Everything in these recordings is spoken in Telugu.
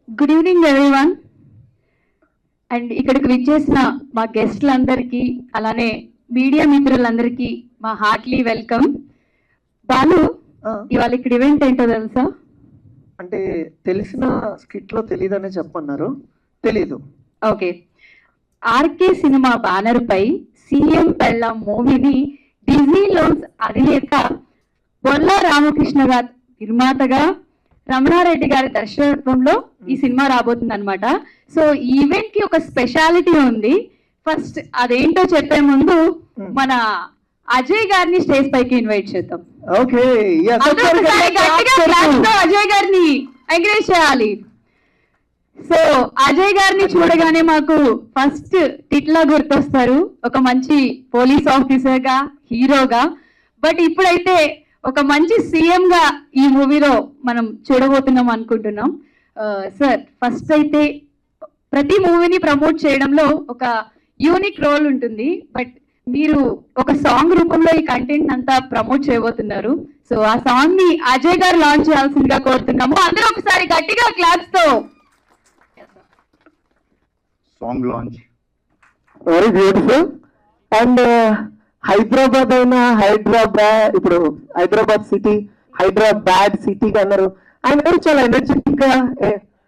Good evening everyone. అండ్ ఇక్కడికి విచ్చేసిన మా గెస్ట్లందరికీ అలానే మీడియా మిత్రులందరికీ మా హార్ట్లీ వెల్కమ్. బాలు, ఇవాళ ఇక్కడ ఈవెంట్ ఏంటో తెలుసా? అంటే తెలిసిన స్కిట్ లో తెలియదనే చెప్పన్నారు. తెలీదు. ఓకే, ఆర్కే సినిమా బ్యానర్ పై సీఎం పెళ్ళాం మూవీని డిజ్నీలోన్స్ అధినేత బొల్లా రామకృష్ణ గారు నిర్మాతగా, రమణారెడ్డి గారి దర్శకత్వంలో ఈ సినిమా రాబోతుంది అనమాట. సో ఈ ఈవెంట్ కి ఒక స్పెషాలిటీ ఉంది. ఫస్ట్ అదేంటో చెప్పే ముందు మన అజయ్ గారిని స్టేజ్ పైకి ఇన్వైట్ చేద్దాం. ఓకే, అజయ్ గారిని ఎంకరేజ్ చేయాలి. సో అజయ్ గారిని చూడగానే మాకు ఫస్ట్ టిట్లా గుర్తొస్తారు, ఒక మంచి పోలీస్ ఆఫీసర్ గా, హీరోగా. బట్ ఇప్పుడైతే ఒక మంచి సీఎం గా ఈ మూవీలో మనం చూడబోతున్నాం అనుకుంటున్నాం. సార్, ఫస్ట్ అయితే ప్రతి మూవీని ప్రమోట్ చేయడంలో ఒక యూనిక్ రోల్ ఉంటుంది. బట్ మీరు ఒక సాంగ్ రూపంలో ఈ కంటెంట్ అంతా ప్రమోట్ చేయబోతున్నారు. సో ఆ సాంగ్ ని అజయ్ గారు లాంచ్ చేయాల్సిందిగా కోరుతున్నాము. అందరూ ఒకసారి గట్టిగా క్లాప్స్ తో. Song launch very beautiful. And Hyderabad అయినా ఇప్పుడు హైదరాబాద్ సిటీ హైదరాబాద్ సిటీ అన్నారు. ఆయన కూడా చాలా ఎనర్జెటిక్ గా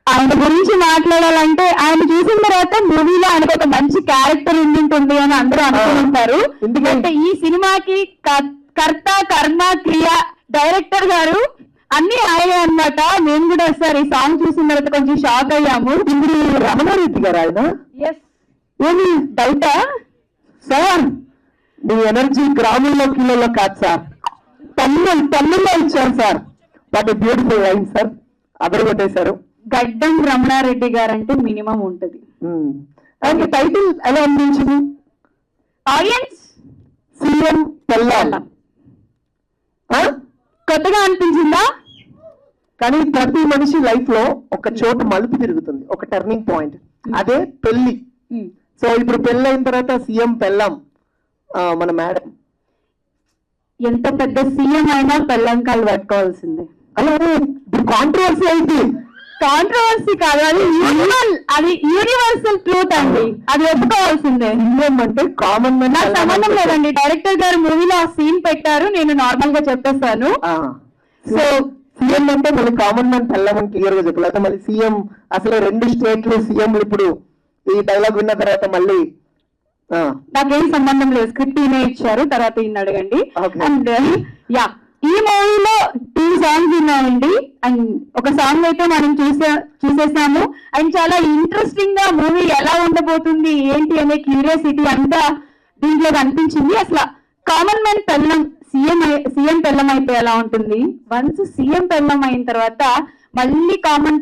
ఆయన గురించి మాట్లాడాలంటే ఆయన చూసిన తర్వాత మూవీలో ఆయనకు ఒక మంచి క్యారెక్టర్ ఉండింటుంది అని అందరూ అనుకుంటారు. ఎందుకంటే ఈ సినిమాకి కర్త, కర్మ, క్రియ, డైరెక్టర్ గారు అన్ని ఆయనే అన్నమాట. మేము కూడా సార్ ఈ సాంగ్ చూసిన తర్వాత కొంచెం షాక్ అయ్యాము. ఇప్పుడు రమణారెడ్డి గారు ఆయన ఏమి డౌటా సార్? మీ ఎనర్జీ గ్రామంలో కిలోలో కాదు సార్, తమిళ్లో ఇచ్చారు sir. What beautiful line sir, అదరగొట్టేశారు. గడ్డం రమణారెడ్డి గారు అంటే మినిమం ఉంటది. అండ్ టైటిల్ ఎలా అనిపించింది? ఆడియన్స్ సీఎం పెళ్ళాం కొత్తగా అనిపించిందా? కానీ ప్రతి మనిషి లైఫ్ లో ఒక చోటు మలుపు తిరుగుతుంది, ఒక టర్నింగ్ పాయింట్. అదే పెళ్లి. సో ఇప్పుడు పెళ్ళి అయిన తర్వాత సీఎం పెళ్ళాం మన మేడం. ఎంత పెద్ద సీఎం అయినా పెళ్ళంకాలు పట్టుకోవాల్సిందే. అలాగే ఇప్పుడు కాంట్రవర్సీ అయితే కాంట్రవర్సీ కాదు, అది యూనివర్సల్ ట్రూత్ అండి, అది ఒప్పుకోవాల్సిందే. సీఎం అంటే కామన్ మ్యాన్. నాకు సంబంధం లేదండి, డైరెక్టర్ గారు మూవీలో ఆ సీన్ పెట్టారు, నేను నార్మల్ గా చెప్పేస్తాను. సో సీఎం అంటే మళ్ళీ కామన్ మ్యాన్ పెళ్ళమని క్లియర్ గా చెప్పలేదు. మళ్ళీ సీఎం అసలు 2 స్టేట్లు సీఎంలు. ఇప్పుడు ఈ డైలాగ్ విన్న తర్వాత మళ్ళీ నాకేం సంబంధం లేదు, స్క్రిప్ట్ ఈయన ఇచ్చారు, తర్వాత ఈయన అడగండి. Okay. అండ్ ఈ మూవీలో 2 సాంగ్స్ ఉన్నాయండి. అండ్ ఒక సాంగ్ అయితే మనం చూసేసాము. అండ్ చాలా ఇంట్రెస్టింగ్ గా మూవీ ఎలా ఉండబోతుంది ఏంటి అనే క్యూరియాసిటీ అంతా దీంట్లో కనిపించింది. అసలు కామన్ మ్యాన్ పెళ్ళం సీఎం పెళ్ళం అయితే ఎలా ఉంటుంది, వన్స్ సీఎం పెళ్ళం అయిన తర్వాత మళ్ళీ కామన్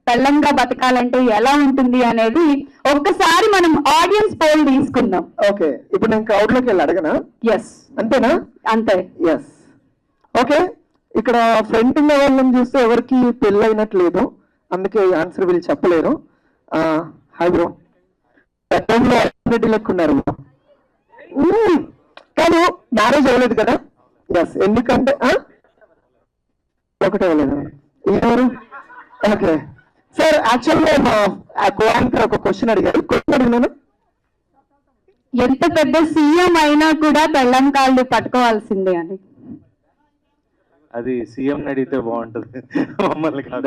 పెళ్ళంగా బతకాలంటే ఎలా ఉంటుంది అనేది ఒక్కసారి మనం ఆడియన్స్ పోల్ తీసుకుందాం. ఓకే, ఇప్పుడు నేను క్రౌడ్ లోకి వెళ్ళి అడగనా? ఎస్, అంతేనా? అంతే. Yes, okay. ఇక్కడ ఫ్రంట్ ఉన్న వాళ్ళని చూస్తే ఎవరికి పెళ్ళి అయినట్లేదు, అందుకే ఆన్సర్ వీళ్ళు చెప్పలేరు. హాయ్ బ్రో, లెక్క ఉన్నారు. కానీ మ్యారేజ్ అవ్వలేదు కదా? ఎస్, ఎందుకంటే ఒకటే అవ్వలేదు. ఎవరు? ఓకే సార్, యాక్చువల్గా మా కో-యాంకర్ ఒక క్వశ్చన్ అడిగారు. క్వశ్చన్ అడిగినాను, ఎంత పెద్ద సీఎం అయినా కూడా పెళ్ళం కాళ్ళు పట్టుకోవాల్సిందే అని. అది సీఎం అడిగితే బాగుంటుంది, మమ్మల్ని కాదు.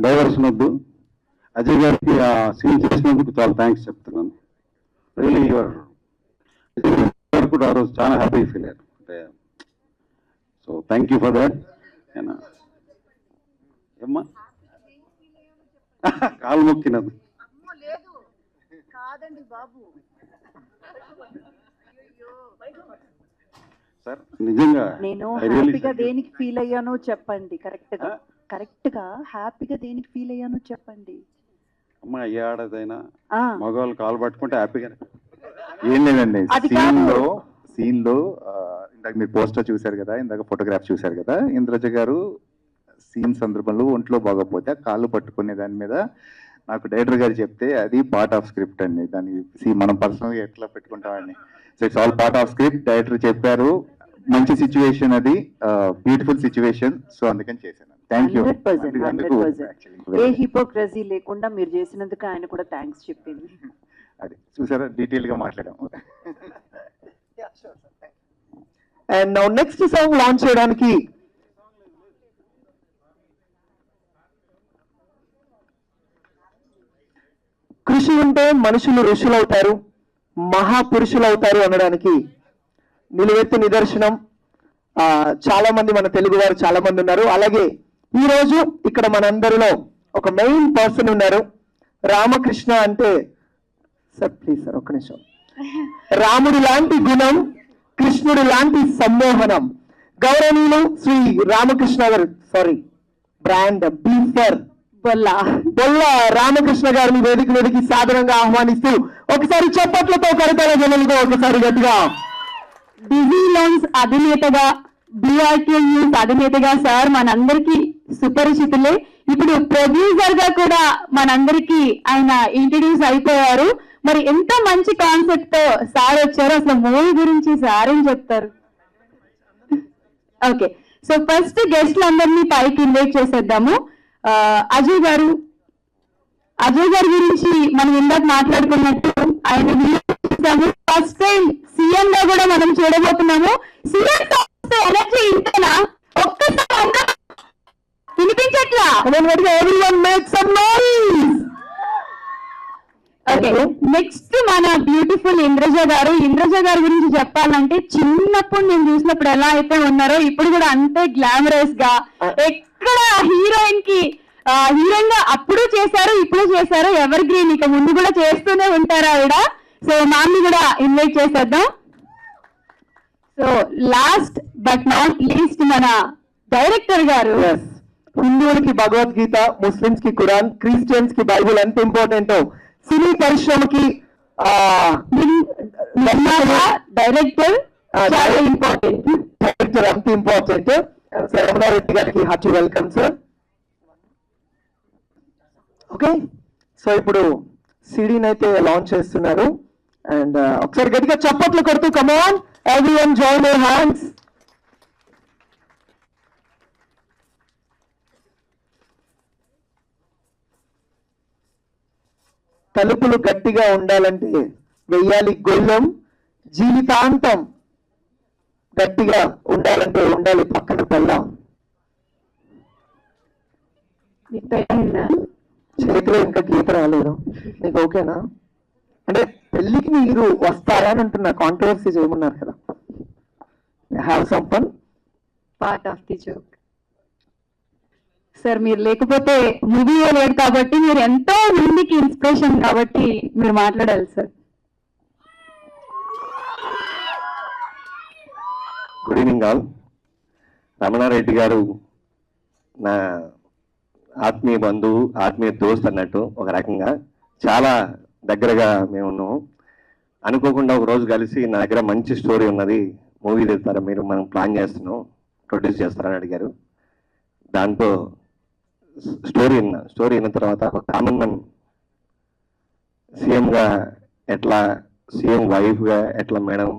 డైవర్షన్ వద్దు. అజయ్ గారికి ఆ సీన్ చేసినందుకు చాలా థ్యాంక్స్ చెప్తున్నాను. రియలీ యువర్ కూడా ఆ రోజు చాలా హ్యాపీ ఫీల్ అయ్యారు. అంటే so thank you for that. ఏమ్మా కాలు మొక్కినది సార్, నిజంగా నేను హ్యాపీగా దేనికి ఫీల్ అయ్యానో చెప్పండి. కరెక్ట్ గా హ్యాపీగా దేనికి ఫీల్ అయ్యానో చెప్పండి. అమ్మ ఏ ఆడదైనా మగవాళ్ళు కాలు పట్టుకుంటే హ్యాపీగానే. ఏం లేదండి, సీన్ లో ఇందాక మీరు పోస్టర్ చూశారు కదా, ఇందాక ఫోటోగ్రాఫ్ చూశారు కదా, ఇంద్రజ గారు సీన్ సందర్భంలో ఒంట్లో బాగోపోతే కాళ్ళు పట్టుకునే దాని మీద నాకు డైరెక్టర్ గారు చెప్తే అది పార్ట్ ఆఫ్ స్క్రిప్ట్ అండి. దాన్ని మనం పర్సనల్గా ఎట్లా పెట్టుకుంటామని. So it's all part of script. Director చెప్పారు, మంచి సిచ్యువేషన్ అది, బ్యూటిఫుల్ సిచ్యువేషన్, సో అందుకని చేశాను. Thank you. 100%. ఏ హిపోక్రసీ లేకుండా మీరు చేసినందుకు ఆయన కూడా థ్యాంక్స్ చెప్పింది. అది చూసారా, డీటెయిల్ గా మాట్లాడాము. అండ్ నెక్స్ట్ సాంగ్ లాంచ్ చేయడానికి కృషి ఉంటే మనుషులు ఋషులవుతారు, మహాపురుషులు అవుతారు అనడానికి నిలువెత్తు నిదర్శనం. చాలా మంది మన తెలుగు వారు చాలా మంది ఉన్నారు. అలాగే ఈ రోజు ఇక్కడ మనందరిలో ఒక మెయిన్ పర్సన్ ఉన్నారు. రామకృష్ణ అంటే సార్ ప్లీజ్ సార్ ఒక్క నిమిషం. రాముడి లాంటి గుణం, కృష్ణుడి లాంటి సమ్మోహనం, గౌరవనీయులు శ్రీ రామకృష్ణ గారు, సారీ బ్రాండ్ బీఫర్ బొల్ల రామకృష్ణ గారిని వేదిక మీదకి సాధారణంగా ఆహ్వానిస్తూ ఒకసారి చప్పట్లతో కరతాల జనులతో ఒకసారి గట్టిగా. బిజీ లోన్స్ అధినేతగా, BRK న్యూస్ అధినేతగా సార్ మనందరికీ సుపరిచితులే. ఇప్పుడు ప్రొడ్యూసర్ గా కూడా మనందరికీ ఆయన ఇంట్రడ్యూస్ అయిపోయారు. మరి ఎంత మంచి కాన్సెప్ట్ తో సార్ వచ్చారు, అసలు మూవీ గురించి సార్ ఏం చెప్తారు? ఓకే, సో ఫస్ట్ గెస్ట్లందరినీ పైకి ఇన్వైట్ చేసేద్దాము. అజయ్ గారు గురించి మనం ఇందాక మాట్లాడుకున్నట్టు ఆయన ఫస్ట్ టైం సీఎం గా కూడా మనం చూడబోతున్నాము. సీఎం ఎనర్జీ ఇంతేనా? ఒక్కసారి వినిపించట్లా? ఓకే, నెక్స్ట్ మన బ్యూటిఫుల్ ఇంద్రజ గారి గురించి చెప్పాలంటే చిన్నప్పుడు నేను చూసినప్పుడు ఎలా అయితే ఉన్నారో ఇప్పుడు కూడా అంతే గ్లామరస్ గా, ఎక్కడ హీరోయిన్ గా అప్పుడు చేశారు, ఇప్పుడు చేశారు, ఎవర్ గ్రీన్, ఇక ముందు కూడా చేస్తూనే ఉంటారు ఆవిడ. సో మామ్ని కూడా ఇన్వైట్ చేసేద్దాం. So last but not least మన డైరెక్టర్ గారు. హిందువులకి భగవద్గీత, ముస్లిమ్స్ కి ఖురాన్, క్రిస్టియన్స్ కి బైబుల్ ఎంత ఇంపార్టెంట్, సినీ పరిశ్రమకి డైరెక్టర్ చాలా ఇంపార్టెంట్. డైరెక్టర్ అంత ఇంపార్టెంట్. రమణారెడ్డి గారికి hearty welcome sir. Okay, so ఇప్పుడు సిడీని అయితే లాంచ్ చేస్తున్నారు. అండ్ ఒకసారి గట్టిగా చప్పట్లు కొడుతూ come on everyone join your hands. తలుపులు గట్టిగా ఉండాలంటే వెయ్యాలి గొల్లం, జీవితాంతం గట్టిగా ఉండాలంటే ఉండాలి పక్కన పెళ్ళాం. చేతిలో ఇంకా గీత రాలేదు, నీకు ఓకేనా? అంటే పెళ్లికి మీరు వస్తారా అని అంటున్నా, కాంట్రవర్సీ చేయమన్నారు కదా. Have some fun, part of the joke. Sir మీరు లేకపోతే మూవీ లేదు కాబట్టి, మీరు ఎంతో మందికి ఇన్స్పిరేషన్ కాబట్టి మీరు మాట్లాడాలి sir. Good evening all. Ramana Reddy గారు నా ఆత్మీయ బంధువు, ఆత్మీయ దోస్త్ అన్నట్టు. ఒక రకంగా చాలా దగ్గరగా మేము ఉన్నాము. అనుకోకుండా ఒక రోజు కలిసి నా దగ్గర మంచి స్టోరీ ఉన్నది, మూవీ తీస్తారా మీరు, మనం ప్లాన్ చేస్తున్నాం, ప్రొడ్యూస్ చేస్తారని అడిగారు. దాంతో స్టోరీ విన్న తర్వాత ఒక కామన్ మ్యాన్ సీఎంగా ఎట్లా, సీఎం వైఫ్గా ఎట్లా మేడం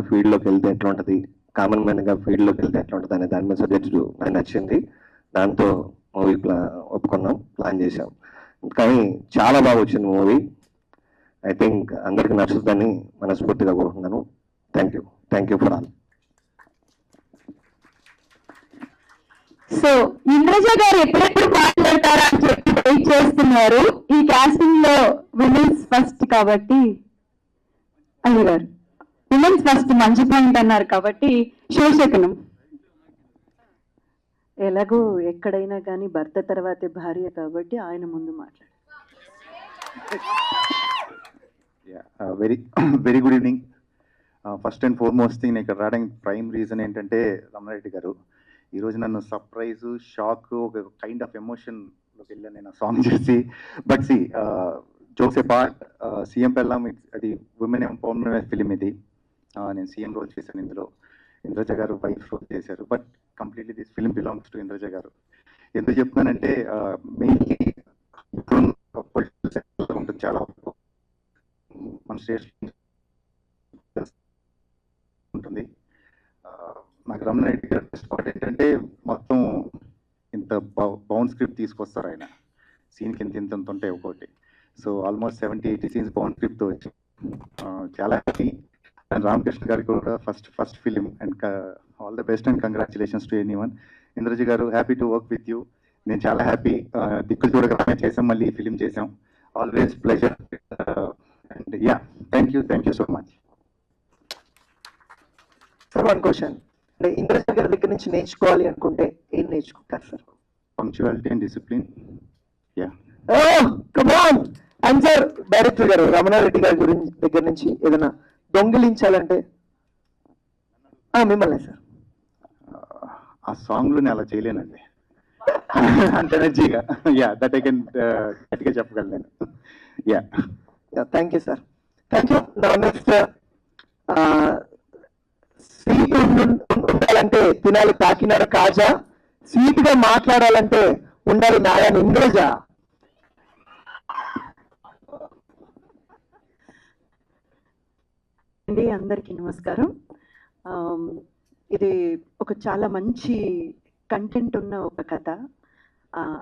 ఫీల్డ్లోకి వెళ్తే ఎట్లా ఉంటుంది, కామన్ మ్యాన్గా ఫీల్డ్లోకి వెళ్తే ఎట్లా ఉంటుంది అనే దాని మీద సబ్జెక్ట్ నాకు నచ్చింది. దాంతో మూవీ ఒప్పుకున్నాం, ప్లాన్ చేసాం. కానీ చాలా బాగా వచ్చింది మూవీ. ఐ థింక్ అందరికి నచ్చుతుందని మనస్ఫూర్తిగా కోరుకుంటున్నాను. Thank you for all. So Indraja గారు ఎప్పుడెప్పుడు మాట్లాడతారా అని చెప్పి వెయిట్ చేస్తున్నారు. ఈ కాస్టింగ్ లో విమెన్స్ ఫస్ట్ కాబట్టి, అయ్య గారు విమెన్స్ ఫస్ట్ మంచి పాయింట్ అన్నారు కాబట్టి శివశకనం. ఎలాగో ఎక్కడైనా కానీ భర్త తర్వాతే భార్య కాబట్టి ఆయన ముందు మాట్లాడు. Very very good evening. First and foremost thing, నేను ఇక్కడ రావడానికి ప్రైమ్ రీజన్ ఏంటంటే రమణారెడ్డి గారు ఈరోజు నన్ను సర్ప్రైజ్, షాక్, ఒక కైండ్ ఆఫ్ ఎమోషన్లోకి వెళ్ళాను నేను సాంగ్ చేసి. But see jokes apart, CM పెళ్ళాం అది ఉమెన్ ఎంపవర్మెంట్ ఫిలిం. ఇది నేను సీఎం రోల్ చేశాను, ఇందులో ఇంద్రజ గారు వైఫ్ రోల్ చేశారు. But completely this film belongs to Indraja గారు. ఎందుకు చెప్తున్నానంటే మెయిన్లీ ఇప్పుడు ఉంటుంది చాలా మన స్టేట్ ఉంటుంది. రమణారెడ్డి గారు బెస్ట్ పార్ట్ ఏంటంటే మొత్తం ఇంత బౌండ్ స్క్రిప్ట్ తీసుకొస్తారు ఆయన. సీన్కి ఇంత ఉంటాయి ఒక్కొక్కటి. సో ఆల్మోస్ట్ 70-80 సీన్స్ బౌండ్ స్క్రిప్ట్తో వచ్చి చాలా హ్యాపీ. అండ్ రామకృష్ణ గారికి కూడా first film and all the best and congratulations to anyone. Indraja గారు, happy to work with you. నేను చాలా హ్యాపీ. దిక్కులు చూడగానే చేసాం, మళ్ళీ ఈ ఫిలిం చేసాం. Always pleasure. And yeah, thank you so much. Sir, one question. అంటే ఇంద్రజ గారి దగ్గర నుంచి నేర్చుకోవాలి అనుకుంటే ఏం నేర్చుకుంటారు sir? Punctuality and discipline. Yeah. Come on. And sir, director గారు రమణారెడ్డి గారి దగ్గర నుంచి ఏదైనా దొంగిలించాలంటే మిమ్మల్ని సార్. ఆ సాంగ్లో నేను అలా చేయలేనండి, అంత ఎనర్జీగా. యా, దట్ ఐ కెన్ గట్టిగా చెప్పగలను. Yeah, thank you sir. Thank you. Next, sweet ఉండాలంటే తినాలి కాకినాడ కాజా, స్వీట్ గా మాట్లాడాలంటే ఉండాలి నారాయణ ఇంద్రజ. అండి, అందరికీ నమస్కారం. ఇది ఒక చాలా మంచి కంటెంట్ ఉన్న ఒక కథ.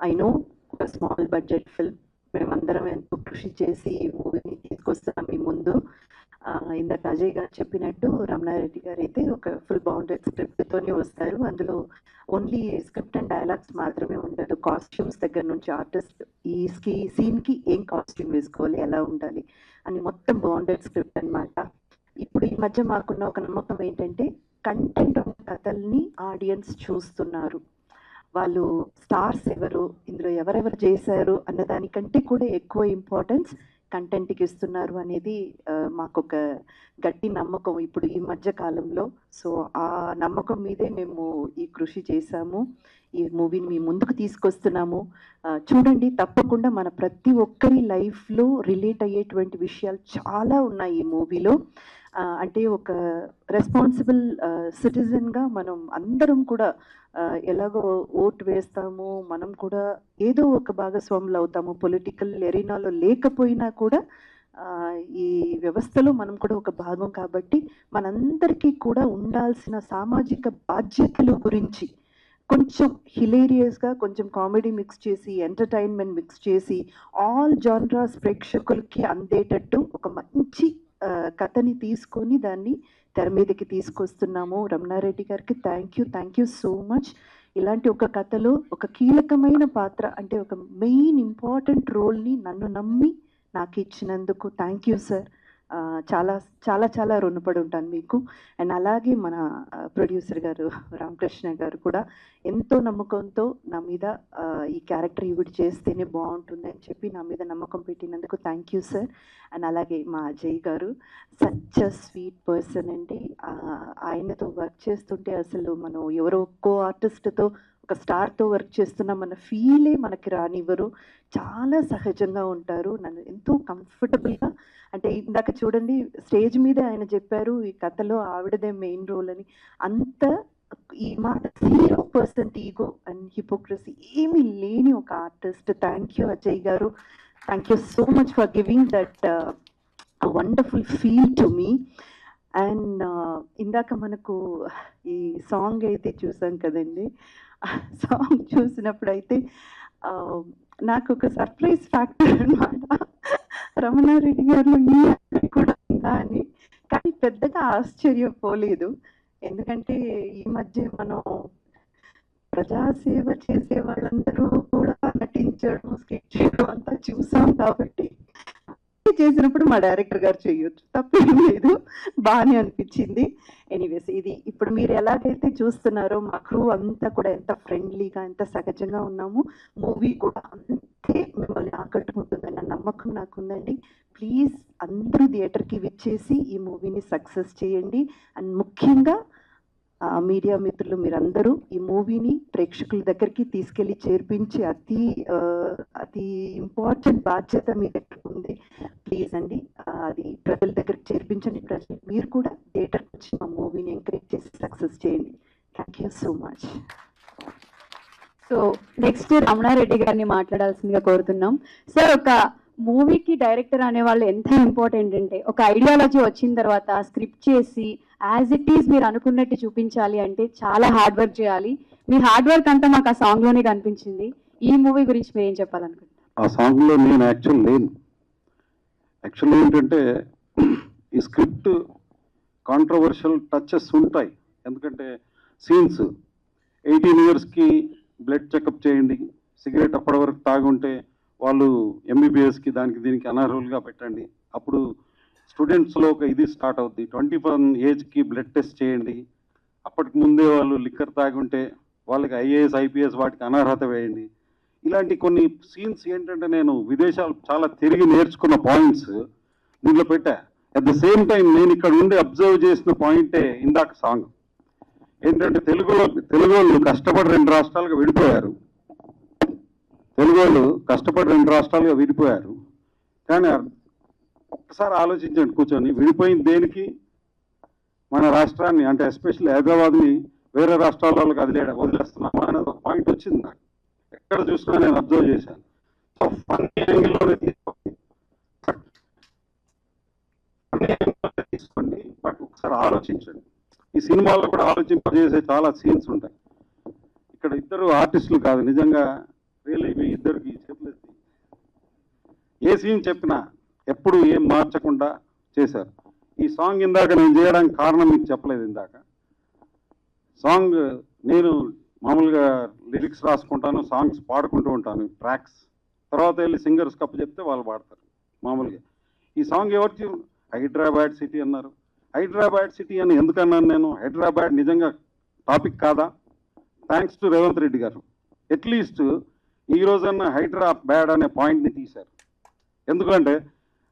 ఐ నో ఒక స్మాల్ బడ్జెట్ ఫిల్మ్. మేమందరం ఎంతో కృషి చేసి ఈ మూవీని తీసుకొస్తున్నాం మీ ముందు. ఇందాక అజయ్ గారు చెప్పినట్టు రమణారెడ్డి గారు అయితే ఒక ఫుల్ బౌండెడ్ స్క్రిప్ట్తోనే వస్తారు. అందులో ఓన్లీ స్క్రిప్ట్ అండ్ డైలాగ్స్ మాత్రమే ఉండదు. కాస్ట్యూమ్స్ దగ్గర నుంచి ఆర్టిస్ట్ ఈ సీన్కి ఏం కాస్ట్యూమ్ వేసుకోవాలి, ఎలా ఉండాలి అని మొత్తం బౌండెడ్ స్క్రిప్ట్ అన్నమాట. ఇప్పుడు ఈ మధ్య మాకున్న ఒక నమ్మకం ఏంటంటే కంటెంట్ ఉన్న కథల్ని ఆడియన్స్ చూస్తున్నారు. వాళ్ళు స్టార్స్ ఎవరు, ఇందులో ఎవరెవరు చేశారు అన్న దానికంటే కూడా ఎక్కువ ఇంపార్టెన్స్ కంటెంట్కి ఇస్తున్నారు అనేది మాకు ఒక గట్టి నమ్మకం ఇప్పుడు ఈ మధ్య కాలంలో. సో ఆ నమ్మకం మీదే మేము ఈ కృషి చేశాము, ఈ మూవీని మీ ముందుకు తీసుకొస్తున్నాము. చూడండి, తప్పకుండా మన ప్రతి ఒక్కరి లైఫ్లో రిలేట్ అయ్యేటువంటి విషయాలు చాలా ఉన్నాయి ఈ మూవీలో. అంటే ఒక రెస్పాన్సిబుల్ సిటిజన్గా మనం అందరం కూడా ఎలాగో ఓటు వేస్తాము, మనం కూడా ఏదో ఒక భాగస్వాములు అవుతాము. పొలిటికల్ ఎరీనాలో లేకపోయినా కూడా ఈ వ్యవస్థలో మనం కూడా ఒక భాగం కాబట్టి మనందరికీ కూడా ఉండాల్సిన సామాజిక బాధ్యతల గురించి కొంచెం హిలేరియస్గా, కొంచెం కామెడీ మిక్స్ చేసి, ఎంటర్టైన్మెంట్ మిక్స్ చేసి, ఆల్ జానరాస్ ప్రేక్షకులకి అందేటట్టు ఒక మంచి కథని తీసుకొని దాన్ని తెర మీదకి తీసుకొస్తున్నాము. రమణారెడ్డి గారికి థ్యాంక్ యూ సో మచ్. ఇలాంటి ఒక కథలో ఒక కీలకమైన పాత్ర, అంటే ఒక మెయిన్ ఇంపార్టెంట్ రోల్ని నన్ను నమ్మి నాకు ఇచ్చినందుకు థ్యాంక్ యూ సార్. చాలా చాలా చాలా రుణపడి ఉంటాను మీకు. అండ్ అలాగే మన ప్రొడ్యూసర్ గారు రామకృష్ణ గారు కూడా ఎంతో నమ్మకంతో నా మీద ఈ క్యారెక్టర్ ఈవిడ చేస్తేనే బాగుంటుంది అని చెప్పి నా మీద నమ్మకం పెట్టినందుకు థ్యాంక్ యూ సార్. అండ్ అలాగే మా అజయ్ గారు, సచ్ అ స్వీట్ పర్సన్ అండి. ఆయనతో వర్క్ చేస్తుంటే అసలు మనం ఎవరో ఒక్కో ఆర్టిస్ట్తో, ఒక స్టార్తో వర్క్ చేస్తున్నామన్న ఫీలే మనకి రానివ్వరు. చాలా సహజంగా ఉంటారు. నన్ను ఎంతో కంఫర్టబుల్గా, అంటే ఇందాక చూడండి స్టేజ్ మీద ఆయన చెప్పారు ఈ కథలో ఆవిడదే మెయిన్ రోల్ అని. అంత ఈ మాట 0% ఈగో అండ్ హిపోక్రసీ ఏమీ లేని ఒక ఆర్టిస్ట్. థ్యాంక్ యూ అజయ్ గారు. Thank you so much for giving that wonderful feel to me. And ఇందాక మనకు ఈ సాంగ్ అయితే చూసాం కదండి. సాంగ్ చూసినప్పుడు అయితే నాకు ఒక సర్ప్రైజ్ ఫ్యాక్టర్ అనమాట. రమణారెడ్డి గారు ఈ కూడా ఉందా అని. కానీ పెద్దగా ఆశ్చర్యపోలేదు, ఎందుకంటే ఈ మధ్య మనం ప్రజాసేవ చేసే వాళ్ళందరూ కూడా నటించడం, స్కెచ్ చేయడం అంతా చూసాం కాబట్టి చేసినప్పుడు మా డైరెక్టర్ గారు చేయొచ్చు, తప్పేం లేదు, బాగానే అనిపించింది. ఎనీవేస్, ఇది ఇప్పుడు మీరు ఎలాగైతే చూస్తున్నారో మా క్రూ అంతా కూడా ఎంత ఫ్రెండ్లీగా, ఎంత సహజంగా ఉన్నాము. మూవీ కూడా అంతే మిమ్మల్ని ఆకట్టుకుంటుందన్న నమ్మకం నాకుందండి. ప్లీజ్ అందరూ థియేటర్కి విచ్చేసి ఈ మూవీని సక్సెస్ చేయండి. అండ్ ముఖ్యంగా మీడియా మిత్రులు మీరందరూ ఈ మూవీని ప్రేక్షకుల దగ్గరికి తీసుకెళ్ళి చేర్పించి అతి ఇంపార్టెంట్ బాధ్యత మీ దగ్గర ఉంది. ప్లీజ్ అండి, అది ప్రజల దగ్గరికి చేర్పించండి. ప్రజలు మీరు కూడా థియేటర్కి వచ్చి మా మూవీని ఎంకరేజ్ చేసి సక్సెస్ చేయండి. Thank you so much. So next Ramana Reddy గారిని మాట్లాడాల్సిందిగా కోరుతున్నాం. సార్, ఒక మూవీకి డైరెక్టర్ అనే వాళ్ళు ఎంత ఇంపార్టెంట్ అంటే, ఒక ఐడియాలజీ వచ్చిన తర్వాత స్క్రిప్ట్ చేసి యాజ్ ఇట్ ఈస్ మీరు అనుకున్నట్టు చూపించాలి అంటే చాలా హార్డ్ వర్క్ చేయాలి. మీ హార్డ్ వర్క్ అంతా మాకు ఆ సాంగ్ లోనే కనిపించింది. ఈ మూవీ గురించి మీరు ఏం చెప్పాలనుకుంటున్నారు? ఆ సాంగ్లో నేను లేను. యాక్చువల్లీ ఏంటంటే ఈ స్క్రిప్ట్ కాంట్రవర్షియల్ టచెస్ ఉంటాయి. ఎందుకంటే సీన్స్ 18 yearsకి బ్లడ్ చెకప్ చేయండి, సిగరెట్ అప్పటి వరకు తాగుంటే వాళ్ళు ఎంబీబీఎస్కి దానికి దీనికి అనర్హులుగా పెట్టండి, అప్పుడు స్టూడెంట్స్లో ఒక ఇది స్టార్ట్ అవుద్ది. 21 ఏజ్కి బ్లడ్ టెస్ట్ చేయండి, అప్పటికి ముందే వాళ్ళు లిక్కర్ తాగుంటే వాళ్ళకి ఐఏఎస్ ఐపీఎస్ వాటికి అనర్హత వేయండి. ఇలాంటి కొన్ని సీన్స్ ఏంటంటే నేను విదేశాలు చాలా తిరిగి నేర్చుకున్న పాయింట్స్ దీంట్లో పెట్టా. అట్ ద సేమ్ టైం నేను ఇక్కడ ఉండి అబ్జర్వ్ చేసిన పాయింటే ఇందాక సాంగ్ ఏంటంటే తెలుగు వాళ్ళు కష్టపడి 2 రాష్ట్రాలుగా విడిపోయారు. కానీ ఒక్కసారి ఆలోచించండి కూర్చొని, విడిపోయిన దేనికి? మన రాష్ట్రాన్ని అంటే ఎస్పెషల్లీ హైదరాబాద్ని వేరే రాష్ట్రాల వాళ్ళకి వదిలేస్తున్నామా అనేది ఒక పాయింట్ వచ్చింది నాకు. ఎక్కడ చూసినా నేను అబ్జర్వ్ చేశాను. సో ఫన్నీ యాంగిల్లోనే తీసుకోండి, బట్ ఒకసారి ఆలోచించండి. ఈ సినిమాలో కూడా ఆలోచింపజేసే చాలా సీన్స్ ఉంటాయి. ఇక్కడ ఇద్దరు ఆర్టిస్టులు కాదు, నిజంగా రియల్లీ మీ ఇద్దరికి చేతులెత్తి ఏ సీన్ చెప్పినా ఎప్పుడు ఏం మార్చకుండా చేశారు. ఈ సాంగ్ ఇందాక నేను చేయడానికి కారణం మీకు చెప్పలేదు. ఇందాక సాంగ్ నేను మామూలుగా లిరిక్స్ రాసుకుంటాను, సాంగ్స్ పాడుకుంటూ ఉంటాను, ట్రాక్స్ తర్వాత వెళ్ళి సింగర్స్ కప్పు చెప్తే వాళ్ళు పాడతారు మామూలుగా. ఈ సాంగ్ ఎవరికి? హైదరాబాద్ సిటీ అన్నారు. హైదరాబాద్ సిటీ అని ఎందుకన్నాను నేను? హైదరాబాద్ నిజంగా టాపిక్ కాదా? థ్యాంక్స్ టు రేవంత్ రెడ్డి గారు అట్లీస్ట్ ఈ రోజన్నా హైదరాబాద్ అనే పాయింట్ని తీశారు. ఎందుకంటే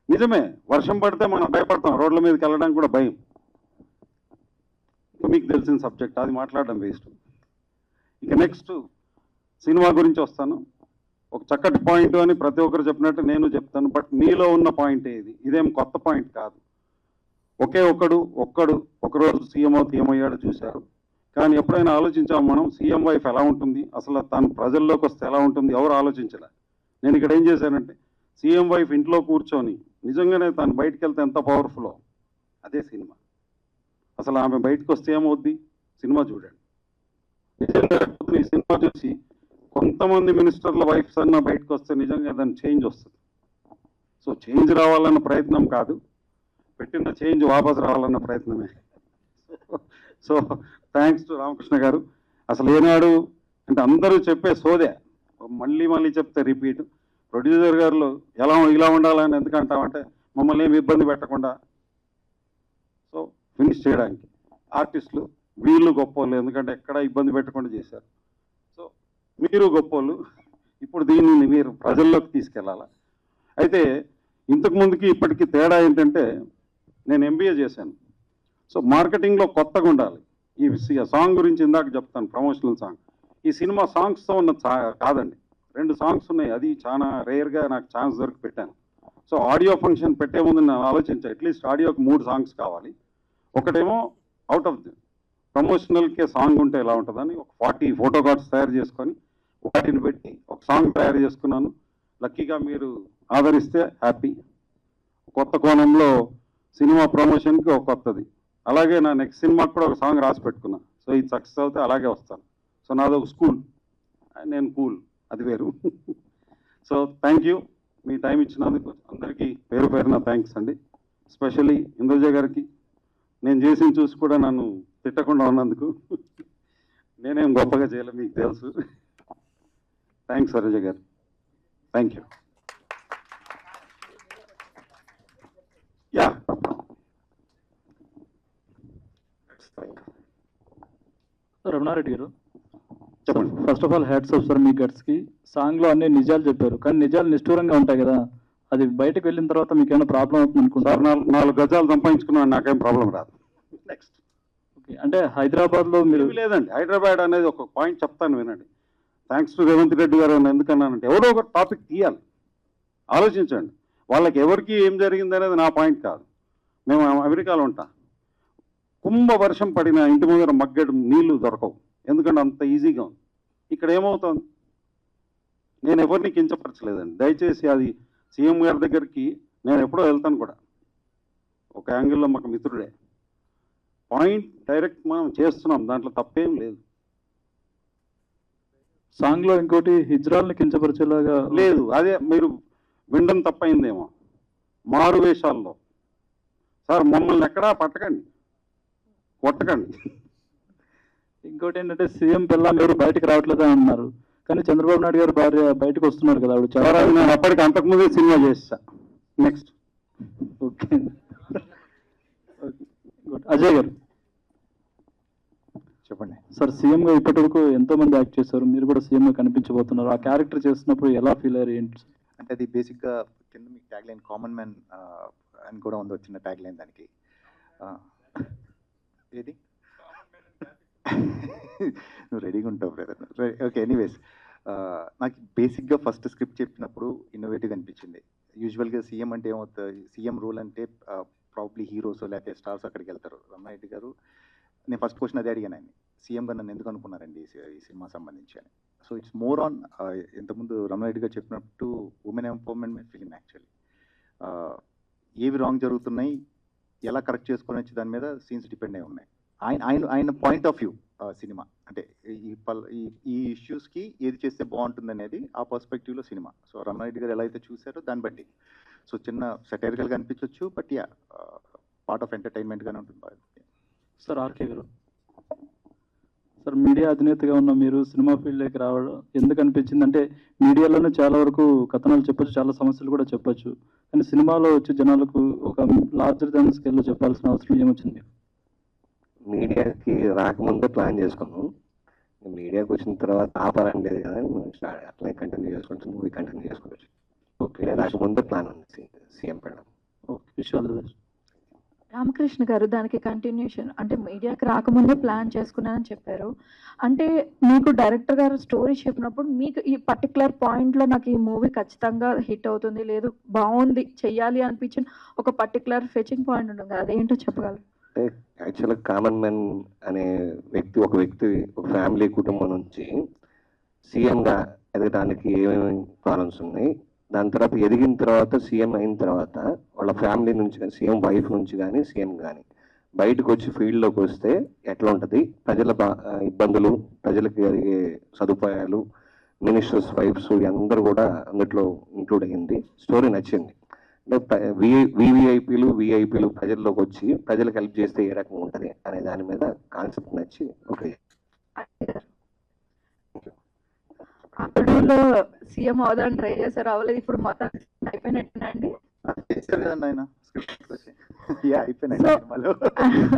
నిజమే, వర్షం పడితే మనం భయపడతాం, రోడ్ల మీదకి వెళ్ళడానికి కూడా భయం. మీకు తెలిసిన సబ్జెక్ట్, అది మాట్లాడడం వేస్ట్. ఇక నెక్స్ట్ సినిమా గురించి వస్తాను. ఒక చక్కటి పాయింట్ అని ప్రతి ఒక్కరు చెప్పినట్టు నేను చెప్తాను, బట్ మీలో ఉన్న పాయింట్ ఇది, ఇదేం కొత్త పాయింట్ కాదు. ఒక్కడు ఒకరోజు సీఎం ఏమయ్యాడో చూశారు, కానీ ఎప్పుడైనా ఆలోచించాము మనం సీఎం వైఫ్ ఎలా ఉంటుంది, అసలు తను ప్రజల్లోకి వస్తే ఎలా ఉంటుంది? ఎవరు ఆలోచించలే. నేను ఇక్కడ ఏం చేశానంటే సీఎం వైఫ్ ఇంట్లో కూర్చొని నిజంగానే తను బయటకు వెళ్తే ఎంత పవర్ఫుల్లో అదే సినిమా. అసలు ఆమె బయటకు వస్తే ఏమవుద్ది? సినిమా చూడండి. నిజంగా ఈ సినిమా చూసి కొంతమంది మినిస్టర్ల వైఫ్స్ అన్న బయటకు వస్తే నిజంగా దాని చేంజ్ వస్తుంది. సో చేంజ్ రావాలన్న ప్రయత్నం కాదు, పెట్టిన చేంజ్ వాపసు రావాలన్న ప్రయత్నమే. సో థ్యాంక్స్ టు రామకృష్ణ గారు. అసలు ఏనాడు అంటే అందరూ చెప్పే సోదే మళ్ళీ చెప్తే రిపీట్. ప్రొడ్యూసర్ గారు ఇలా ఉండాలని ఎందుకంటామంటే మమ్మల్ని ఏమి ఇబ్బంది పెట్టకుండా సో ఫినిష్ చేయడానికి. ఆర్టిస్టులు వీళ్ళు గొప్పోళ్ళు, ఎందుకంటే ఎక్కడ ఇబ్బంది పెట్టకుండా చేశారు. సో మీరు గొప్పోళ్ళు, ఇప్పుడు దీన్ని మీరు ప్రజల్లోకి తీసుకెళ్ళాలా. అయితే ఇంతకుముందుకి ఇప్పటికీ తేడా ఏంటంటే నేను ఎంబీఏ చేశాను. సో మార్కెటింగ్లో కొత్తగా ఉండాలి. ఈ సాంగ్ గురించి ఇందాక చెప్తాను, ప్రమోషనల్ సాంగ్. ఈ సినిమా సాంగ్స్తో ఉన్న కాదండి, 2 సాంగ్స్ ఉన్నాయి. అది చాలా రేర్గా నాకు ఛాన్స్ దొరికి పెట్టాను. సో ఆడియో ఫంక్షన్ పెట్టే ముందు నేను ఆలోచించాను, అట్లీస్ట్ ఆడియోకి 3 సాంగ్స్ కావాలి. ఒకటేమో అవుట్ ఆఫ్ ది ప్రమోషనల్కే సాంగ్ ఉంటే ఎలా ఉంటుందని ఒక 40 ఫోటో కార్డ్స్ తయారు చేసుకొని వాటిని పెట్టి ఒక సాంగ్ తయారు చేసుకున్నాను. లక్కీగా మీరు ఆదరిస్తే హ్యాపీ. కొత్త కోణంలో సినిమా ప్రమోషన్కి ఒక కొత్తది. అలాగే నా నెక్స్ట్ సినిమాకి కూడా ఒక సాంగ్ రాసి పెట్టుకున్నా. సో ఇది సక్సెస్ అవుతే అలాగే వస్తాను. సో నాది ఒక స్కూల్, నేను కూల్, అది వేరు. So thank you, me time ఇచ్చినందుకు అందరికీ పేరు పేరున థ్యాంక్స్ అండి. ఎస్పెషల్లీ ఇంద్రజ గారికి నేను చేసిన చూసి కూడా నన్ను తిట్టకుండా ఉన్నందుకు. నేనేం గొప్పగా చేయలేదు, మీకు తెలుసు. థ్యాంక్స్ సరోజ గారు, థ్యాంక్ యూ. యా రమణారెడ్డి గారు, చెప్పండి. First of all hats off sir మీ గట్స్కి. సాంగ్లో అన్ని నిజాలు చెప్పారు, కానీ నిజాలు నిష్ఠూరంగా ఉంటాయి కదా, అది బయటకు వెళ్ళిన తర్వాత మీకు ఏమైనా ప్రాబ్లం అవుతుంది అనుకుంటారు? 4 గజాలు సంపాదించుకున్నాను, నాకేం ప్రాబ్లం రాదు. నెక్స్ట్ ఓకే, అంటే హైదరాబాద్లో మీరు లేదండి, హైదరాబాద్ అనేది ఒక పాయింట్ చెప్తాను వినండి. థ్యాంక్స్ టు రేవంత్ రెడ్డి గారు ఎందుకన్నానంటే ఎవరో ఒక టాపిక్ తీయాలి, ఆలోచించండి. వాళ్ళకి ఎవరికి ఏం జరిగింది అనేది నా పాయింట్ కాదు. మేము అమెరికాలో ఉంటాం, కుంభ వర్షం పడిన ఇంటి ముందర మగ్గడు నీళ్లు దొరకవు, ఎందుకంటే అంత ఈజీగా ఉంది. ఇక్కడ ఏమవుతుంది? నేను ఎవరిని కించపరచలేదండి, దయచేసి అది సీఎం గారి దగ్గరికి నేను ఎప్పుడో వెళ్తాను కూడా, ఒక యాంగిల్లో మాకు మిత్రుడే. పాయింట్ డైరెక్ట్ మనం చేస్తున్నాం, దాంట్లో తప్పేం లేదు. సాంగ్ లో ఇంకోటి హిజ్రాల్ని కించపరిచేలాగా లేదు, అదే మీరు వినడం తప్పైందేమో. మారు వేషాల్లో సార్ మమ్మల్ని ఎక్కడా పట్టకండి, కొట్టకండి. ఇంకోటి ఏంటంటే సీఎం పిల్ల మీరు బయటకు రావట్లేదా అన్నారు, కానీ చంద్రబాబు నాయుడు గారు భార్య బయటకు వస్తున్నారు కదా, ఆవిడ సార్ అది నేను అప్పటికి అంతకుముందే సినిమా చేస్తా. నెక్స్ట్. ఓకే. అజయ్ గారు చెప్పండి. సార్, సీఎం గా ఇప్పటి వరకు ఎంతో మంది యాక్ట్ చేశారు, మీరు కూడా సీఎం గా కనిపించబోతున్నారు. ఆ క్యారెక్టర్ చేస్తున్నప్పుడు ఎలా ఫీల్ అయ్యారు ఏంటి? అంటే అది బేసిక్గా కింద మీకు ట్యాగ్ లైన్ కామన్ మ్యాన్ అని కూడా ఉంది, వచ్చిన ట్యాగ్ లైన్ దానికి. ఏది నువ్వు రెడీగా ఉంటావు బ్రదర్. ఓకే, ఎనీవేస్ నాకు బేసిక్గా ఫస్ట్ స్క్రిప్ట్ చెప్పినప్పుడు ఇన్నోవేటివ్ అనిపించింది. యూజువల్గా సీఎం అంటే ఏమవుతుంది, సీఎం రోల్ అంటే ప్రాబ్లీ హీరోస్ లేకపోతే స్టార్స్ అక్కడికి వెళ్తారు. రమణారెడ్డి గారు, నేను ఫస్ట్ క్వశ్చన్ అదే అడిగాను ఆయన, సీఎంగా నన్ను ఎందుకు అనుకున్నారండి ఈ సినిమా సంబంధించి అని. సో ఇట్స్ మోర్ ఆన్ ఇంతకుముందు రమణారెడ్డి గారు చెప్పినట్టు ఉమెన్ ఎంపవర్మెంట్ ఫిలిం. యాక్చువల్లీ ఏవి రాంగ్ జరుగుతున్నాయి, ఎలా కరెక్ట్ చేసుకొని వచ్చి దాని మీద సీన్స్ డిపెండ్ అయి ఉన్నాయి. ఆయన పాయింట్ ఆఫ్ వ్యూ సినిమా అంటే ఈ ఇష్యూస్కి ఏది చేస్తే బాగుంటుంది అనేది ఆ పర్స్పెక్టివ్లో సినిమా. సో రమణారెడ్డి గారు ఎలా అయితే చూసారో దాన్ని బట్టి సో చిన్న సెటైరికల్గా అనిపించవచ్చు, బట్ యా పార్ట్ ఆఫ్ ఎంటర్టైన్మెంట్గానే ఉంటుంది. సార్ ఆర్కే గారు, సార్ మీడియా అధినేతగా ఉన్న మీరు సినిమా ఫీల్డ్లోకి రావడం ఎందుకు అనిపించింది? అంటే మీడియాలోనే చాలా వరకు కథనాలు చెప్పొచ్చు, చాలా సమస్యలు కూడా చెప్పొచ్చు, కానీ సినిమాలో వచ్చి జనాలకు ఒక లార్జర్ దాన్ స్కేల్లో చెప్పాల్సిన అవసరం ఏమొచ్చింది? మీడియాకి రాకముందే ప్లాన్ చేసుకున్నాం, మీడియాకి వచ్చిన తర్వాత ఆపాలని లేదు కదా, అట్లా కంటిన్యూ చేసుకుంటాం, మూవీ కంటిన్యూ చేసుకోవచ్చు. ఓకే, రాకముందే ప్లాన్ ఉంది సీఎం పెట్టడం. ఓకే, విషయాలు రామకృష్ణ గారు, దానికి కంటిన్యూషన్ అంటే మీడియాకి రాకముందే ప్లాన్ చేసుకున్నానని చెప్పారు. అంటే మీకు డైరెక్టర్ గారు స్టోరీ చెప్పినప్పుడు మీకు ఈ పర్టికులర్ పాయింట్లో నాకు ఈ మూవీ ఖచ్చితంగా హిట్ అవుతుంది, లేదు బాగుంది చెయ్యాలి అనిపించిన ఒక పర్టికులర్ ఫెచింగ్ పాయింట్ ఉంటుంది కదా, అదేంటో చెప్పగలరు? అంటే యాక్చువల్గా కామన్ మ్యాన్ అనే ఒక వ్యక్తి ఒక ఫ్యామిలీ కుటుంబం నుంచి సీఎంగా ఎదగడానికి ఏమేమి ప్రాబ్లమ్స్ ఉన్నాయి, దాని తర్వాత ఎదిగిన తర్వాత సీఎం అయిన తర్వాత వాళ్ళ ఫ్యామిలీ నుంచి కానీ సీఎం వైఫ్ నుంచి కానీ సీఎం కానీ బయటకు వచ్చి ఫీల్డ్లోకి వస్తే ఎట్లా ఉంటుంది, ప్రజల ఇబ్బందులు, ప్రజలకు జరిగే సదుపాయాలు, మినిస్టర్స్ వైఫ్స్ అందరూ కూడా అందులో ఇంక్లూడ్ అయ్యింది. స్టోరీ నచ్చింది. అంటే విఐపీలు ప్రజల్లోకి వచ్చి ప్రజలకు హెల్ప్ చేస్తే ఏ రకంగా ఉంటుంది అనే దాని మీద కాన్సెప్ట్ నచ్చి ఓకే. అప్పట్లో సీఎం అవుదాన్ని ట్రై చేశారు, అవ్వలేదు, ఇప్పుడు మొత్తం అయిపోయినట్టేనండి.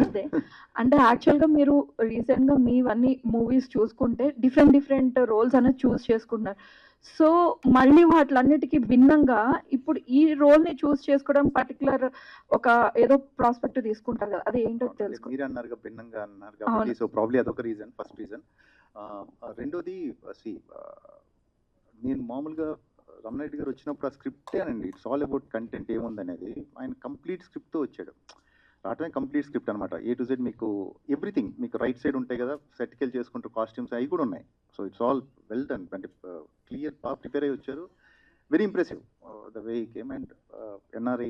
అదే అంటే యాక్చువల్గా మీరు రీసెంట్గా మీవన్నీ మూవీస్ చూసుకుంటే డిఫరెంట్ రోల్స్ అనేది చూస్ చేసుకుంటున్నారు. సో మళ్ళీ వాటిలన్నిటికీ భిన్నంగా ఇప్పుడు ఈ రోల్ని చూస్ చేసుకోవడం పర్టికులర్ ఒక ఏదో ప్రాస్పెక్ట్ తీసుకుంటారు కదా, అది ఏంటో తెలుసు. మీరు అన్నారు భిన్నంగా అన్నారు కాబట్టి సో ప్రాబ్లీ అదొక రీజన్, ఫస్ట్ రీజన్. రెండోది నేను మామూలుగా రమణారెడ్డి గారు వచ్చినప్పుడు ఆ స్క్రిప్టే అనండి, ఇట్స్ ఆల్ అబౌట్ కంటెంట్ ఏముందనేది. ఆయన కంప్లీట్ స్క్రిప్ట్తో వచ్చాడు, రావటమే కంప్లీట్ స్క్రిప్ట్ అనమాట. ఏ టు జెడ్ మీకు ఎవ్రీథింగ్ మీకు రైట్ సైడ్ ఉంటాయి కదా, సెట్కెళ్ళి చేసుకుంటారు, కాస్ట్యూమ్స్ అవి కూడా ఉన్నాయి. So it's all well done, అంటే క్లియర్ బాగా ప్రిపేర్ అయ్యి వచ్చారు. Very impressive the way he came. And NRI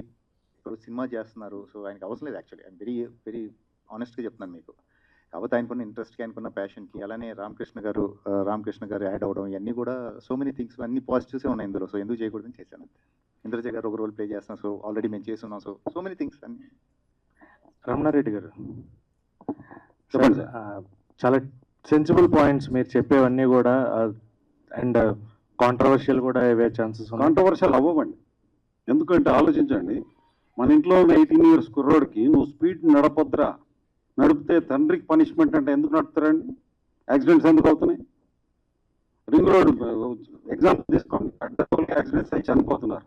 ఇప్పుడు సినిమా చేస్తున్నారు, సో ఆయనకి అవసరం లేదు యాక్చువల్లీ. ఐఎమ్ వెరీ ఆనెస్ట్గా చెప్తున్నాను మీకు. కాకపోతే ఆయనకున్న ఇంట్రెస్ట్కి, ఆయనకున్న ప్యాషన్కి, అలానే రామకృష్ణ గారు యాడ్ అవ్వడం, ఇవన్నీ కూడా సో మెనీ థింగ్స్ అన్ని పాజిటివ్సే ఉన్నాయి ఇందులో. సో ఎందుకు చేయకూడదని చేశాను. ఇంద్రజ గారు ఒక రోల్ ప్లే చేస్తున్నాం, సో ఆల్రెడీ మేము చేస్తున్నాం. సో మెనీ థింగ్స్ అన్ని. రమణారెడ్డి గారు చెప్పండి. చాలా సెన్సిబుల్ పాయింట్స్ మీరు చెప్పేవన్నీ కూడా, అండ్ కాంట్రవర్షియల్ కూడా అయ్యే ఛాన్సెస్. కాంట్రవర్షియల్ అవ్వమండి, ఎందుకంటే ఆలోచించండి, మన ఇంట్లో ఉన్న 18 years కుర్రోడికి నువ్వు స్పీడ్ నడపొద్దురా, నడిపితే తండ్రికి పనిష్మెంట్ అంటే ఎందుకు నడుపుతారండి? యాక్సిడెంట్స్ ఎందుకు అవుతున్నాయి? రింగ్ రోడ్ ఎగ్జాంపుల్ తీసుకోండి, అడ్డగోలుగా యాక్సిడెంట్స్ అయి చనిపోతున్నారు.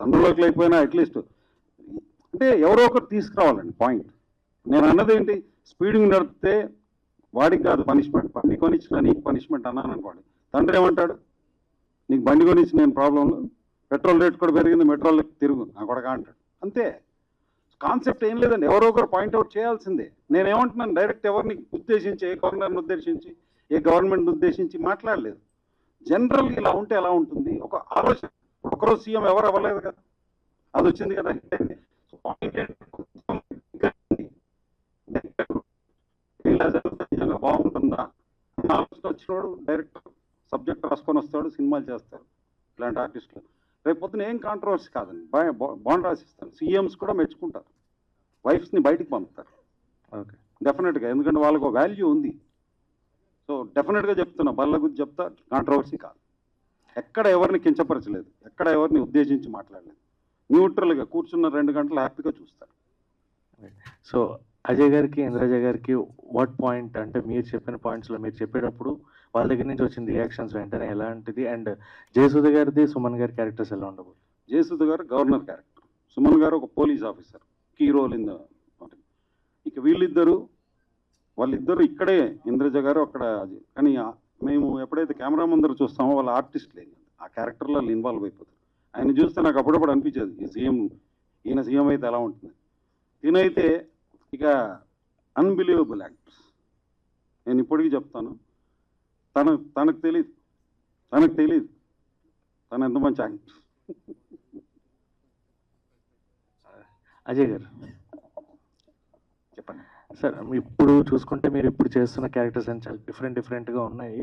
తండ్రులోకి లేకపోయినా అట్లీస్ట్ అంటే ఎవరో ఒకరు తీసుకురావాలండి పాయింట్. నేను అన్నది ఏంటి, స్పీడింగ్ నడిపితే వాడికి కాదు పనిష్మెంట్, బండి కొనిచ్చిన నీకు పనిష్మెంట్ అన్నాను అనుకోండి, తండ్రి ఏమంటాడు, నీకు బండి కొనిచ్చి నేను ప్రాబ్లంలో, పెట్రోల్ రేట్ కూడా పెరిగింది, మెట్రోల్కి తిరుగు నా కొడగా అంటాడు. అంతే, కాన్సెప్ట్ ఏం లేదండి, ఎవరో ఒకరు పాయింట్అవుట్ చేయాల్సిందే. నేనేమంటున్నాను, డైరెక్ట్ ఎవరిని ఉద్దేశించి, ఏ గవర్నర్ని ఉద్దేశించి, ఏ గవర్నమెంట్ని ఉద్దేశించి మాట్లాడలేదు. జనరల్గా ఇలా ఉంటే ఎలా ఉంటుంది, ఒక ఆలోచన, ఒక ఒక్కరోజు సీఎం ఎవరు అవ్వలేదు కదా, అది వచ్చింది కదా. సో పాయింట్ ఇలా జరుగుతుంది, నిజంగా బాగుంటుందా ఆలోచన వచ్చినోడు డైరెక్ట్ సబ్జెక్ట్ రాసుకొని వస్తాడు, సినిమాలు చేస్తాడు ఇలాంటి ఆర్టిస్టులు. రేపు పొద్దున ఏం కాంట్రవర్సీ కాదండి, బాండ్ రాసిస్తాను. సీఎంస్ కూడా మెచ్చుకుంటారు, వైఫ్స్ని బయటికి పంపుతారు. ఓకే, డెఫినెట్గా, ఎందుకంటే వాళ్ళకు వాల్యూ ఉంది. సో డెఫినెట్గా చెప్తున్నా, బల్ల గురించి చెప్తా, కాంట్రవర్సీ కాదు. ఎక్కడ ఎవరిని కించపరచలేదు, ఎక్కడ ఎవరిని ఉద్దేశించి మాట్లాడలేదు. న్యూట్రల్గా కూర్చున్న 2 గంటలు హ్యాపీగా చూస్తారు. సో అజయ్ గారికి ఇంద్రజ గారికి వాట్ పాయింట్ అంటే మీరు చెప్పిన పాయింట్స్లో మీరు చెప్పేటప్పుడు వాళ్ళ దగ్గర నుంచి వచ్చిన రియాక్షన్స్ వెంటనే ఎలాంటిది, అండ్ జయసుధ గారిది సుమన్ గారి క్యారెక్టర్స్ ఎలా ఉండబోతుంది? జయసుధ గారు గవర్నర్ క్యారెక్టర్, సుమన్ గారు ఒక police officer, key role in the. ఇక వాళ్ళిద్దరు ఇక్కడే, ఇంద్రజ గారు అక్కడ. కానీ మేము ఎప్పుడైతే కెమెరా ముందర చూస్తామో వాళ్ళ ఆర్టిస్ట్ లేదు, ఆ క్యారెక్టర్లో వాళ్ళు ఇన్వాల్వ్ అయిపోతారు. ఆయన చూస్తే నాకు అప్పుడప్పుడు అనిపించేది, ఈయన సీఎం అయితే ఎలా ఉంటుంది. ఈయనైతే ఇక అన్బిలీవబుల్ యాక్టర్స్. నేను ఇప్పటికీ చెప్తాను, తనకు తెలియదు తను ఎంత మంచి యాక్టర్. అజయ్ గారు చెప్పండి సార్. ఇప్పుడు చూసుకుంటే మీరు ఇప్పుడు చేస్తున్న క్యారెక్టర్స్ అని చాలా డిఫరెంట్గా ఉన్నాయి,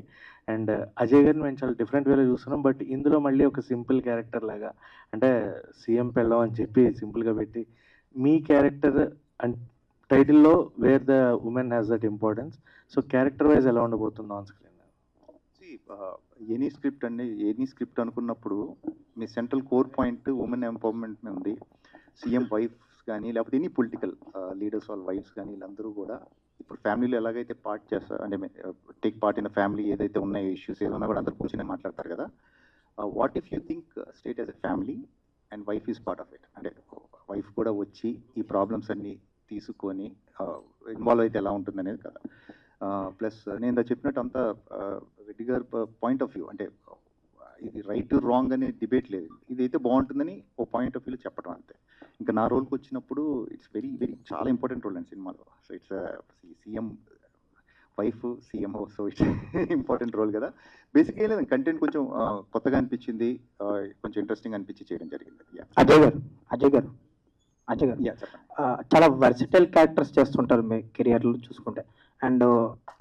అండ్ అజయ్ గారిని మేము చాలా డిఫరెంట్ వేలో చూస్తున్నాం. బట్ ఇందులో మళ్ళీ ఒక సింపుల్ క్యారెక్టర్ లాగా, అంటే సీఎం పెళ్ళం అని చెప్పి సింపుల్గా పెట్టి మీ క్యారెక్టర్ అండ్ టైటిల్లో where the women has that importance. So character wise ఎలా ఉండబోతుంది ఆన్ స్క్రీన్? ఎనీ స్క్రిప్ట్ అనుకున్నప్పుడు మీ central core point women empowerment ఉంది. సీఎం వైఫ్స్ కానీ లేకపోతే ఎనీ పొలిటికల్ లీడర్స్ వాళ్ళ వైఫ్స్ కానీ వీళ్ళందరూ కూడా ఇప్పుడు ఫ్యామిలీలో ఎలాగైతే పార్ట్ చేస్తారు, అంటే టేక్ పార్ట్ ఇన్ ఫ్యామిలీ, ఏదైతే ఉన్నాయో ఇష్యూస్ ఏదైనా కూడా అందరు కూర్చొని మాట్లాడతారు కదా. What if you think state as a family and wife is part of it, అంటే వైఫ్ కూడా వచ్చి ఈ ప్రాబ్లమ్స్ అన్ని తీసుకొని ఇన్వాల్వ్ అయితే ఎలా ఉంటుంది అనేది కదా. ప్లస్ నేను ఇందా చెప్పినట్టు అంతా రెడ్డి గారి పాయింట్ ఆఫ్ వ్యూ, అంటే ఇది రైట్ రాంగ్ అనే డిబేట్ లేదు, ఇదైతే బాగుంటుందని ఓ పాయింట్ ఆఫ్ వ్యూలో చెప్పడం అంతే. ఇంకా నా రోల్కి వచ్చినప్పుడు ఇట్స్ వెరీ చాలా ఇంపార్టెంట్ రోల్ అండి సినిమాలో. So it's CM wife CMO, so it's important role కదా. బేసిక్గా ఏం లేదు, కంటెంట్ కొంచెం కొత్తగా అనిపించింది, కొంచెం ఇంట్రెస్టింగ్ అనిపించి చేయడం జరిగింది. అజయ్ గారు చెప్పండి. చాలా వర్సిటల్ క్యారెక్టర్స్ చేస్తుంటారు మీ కెరియర్లో చూసుకుంటే, అండ్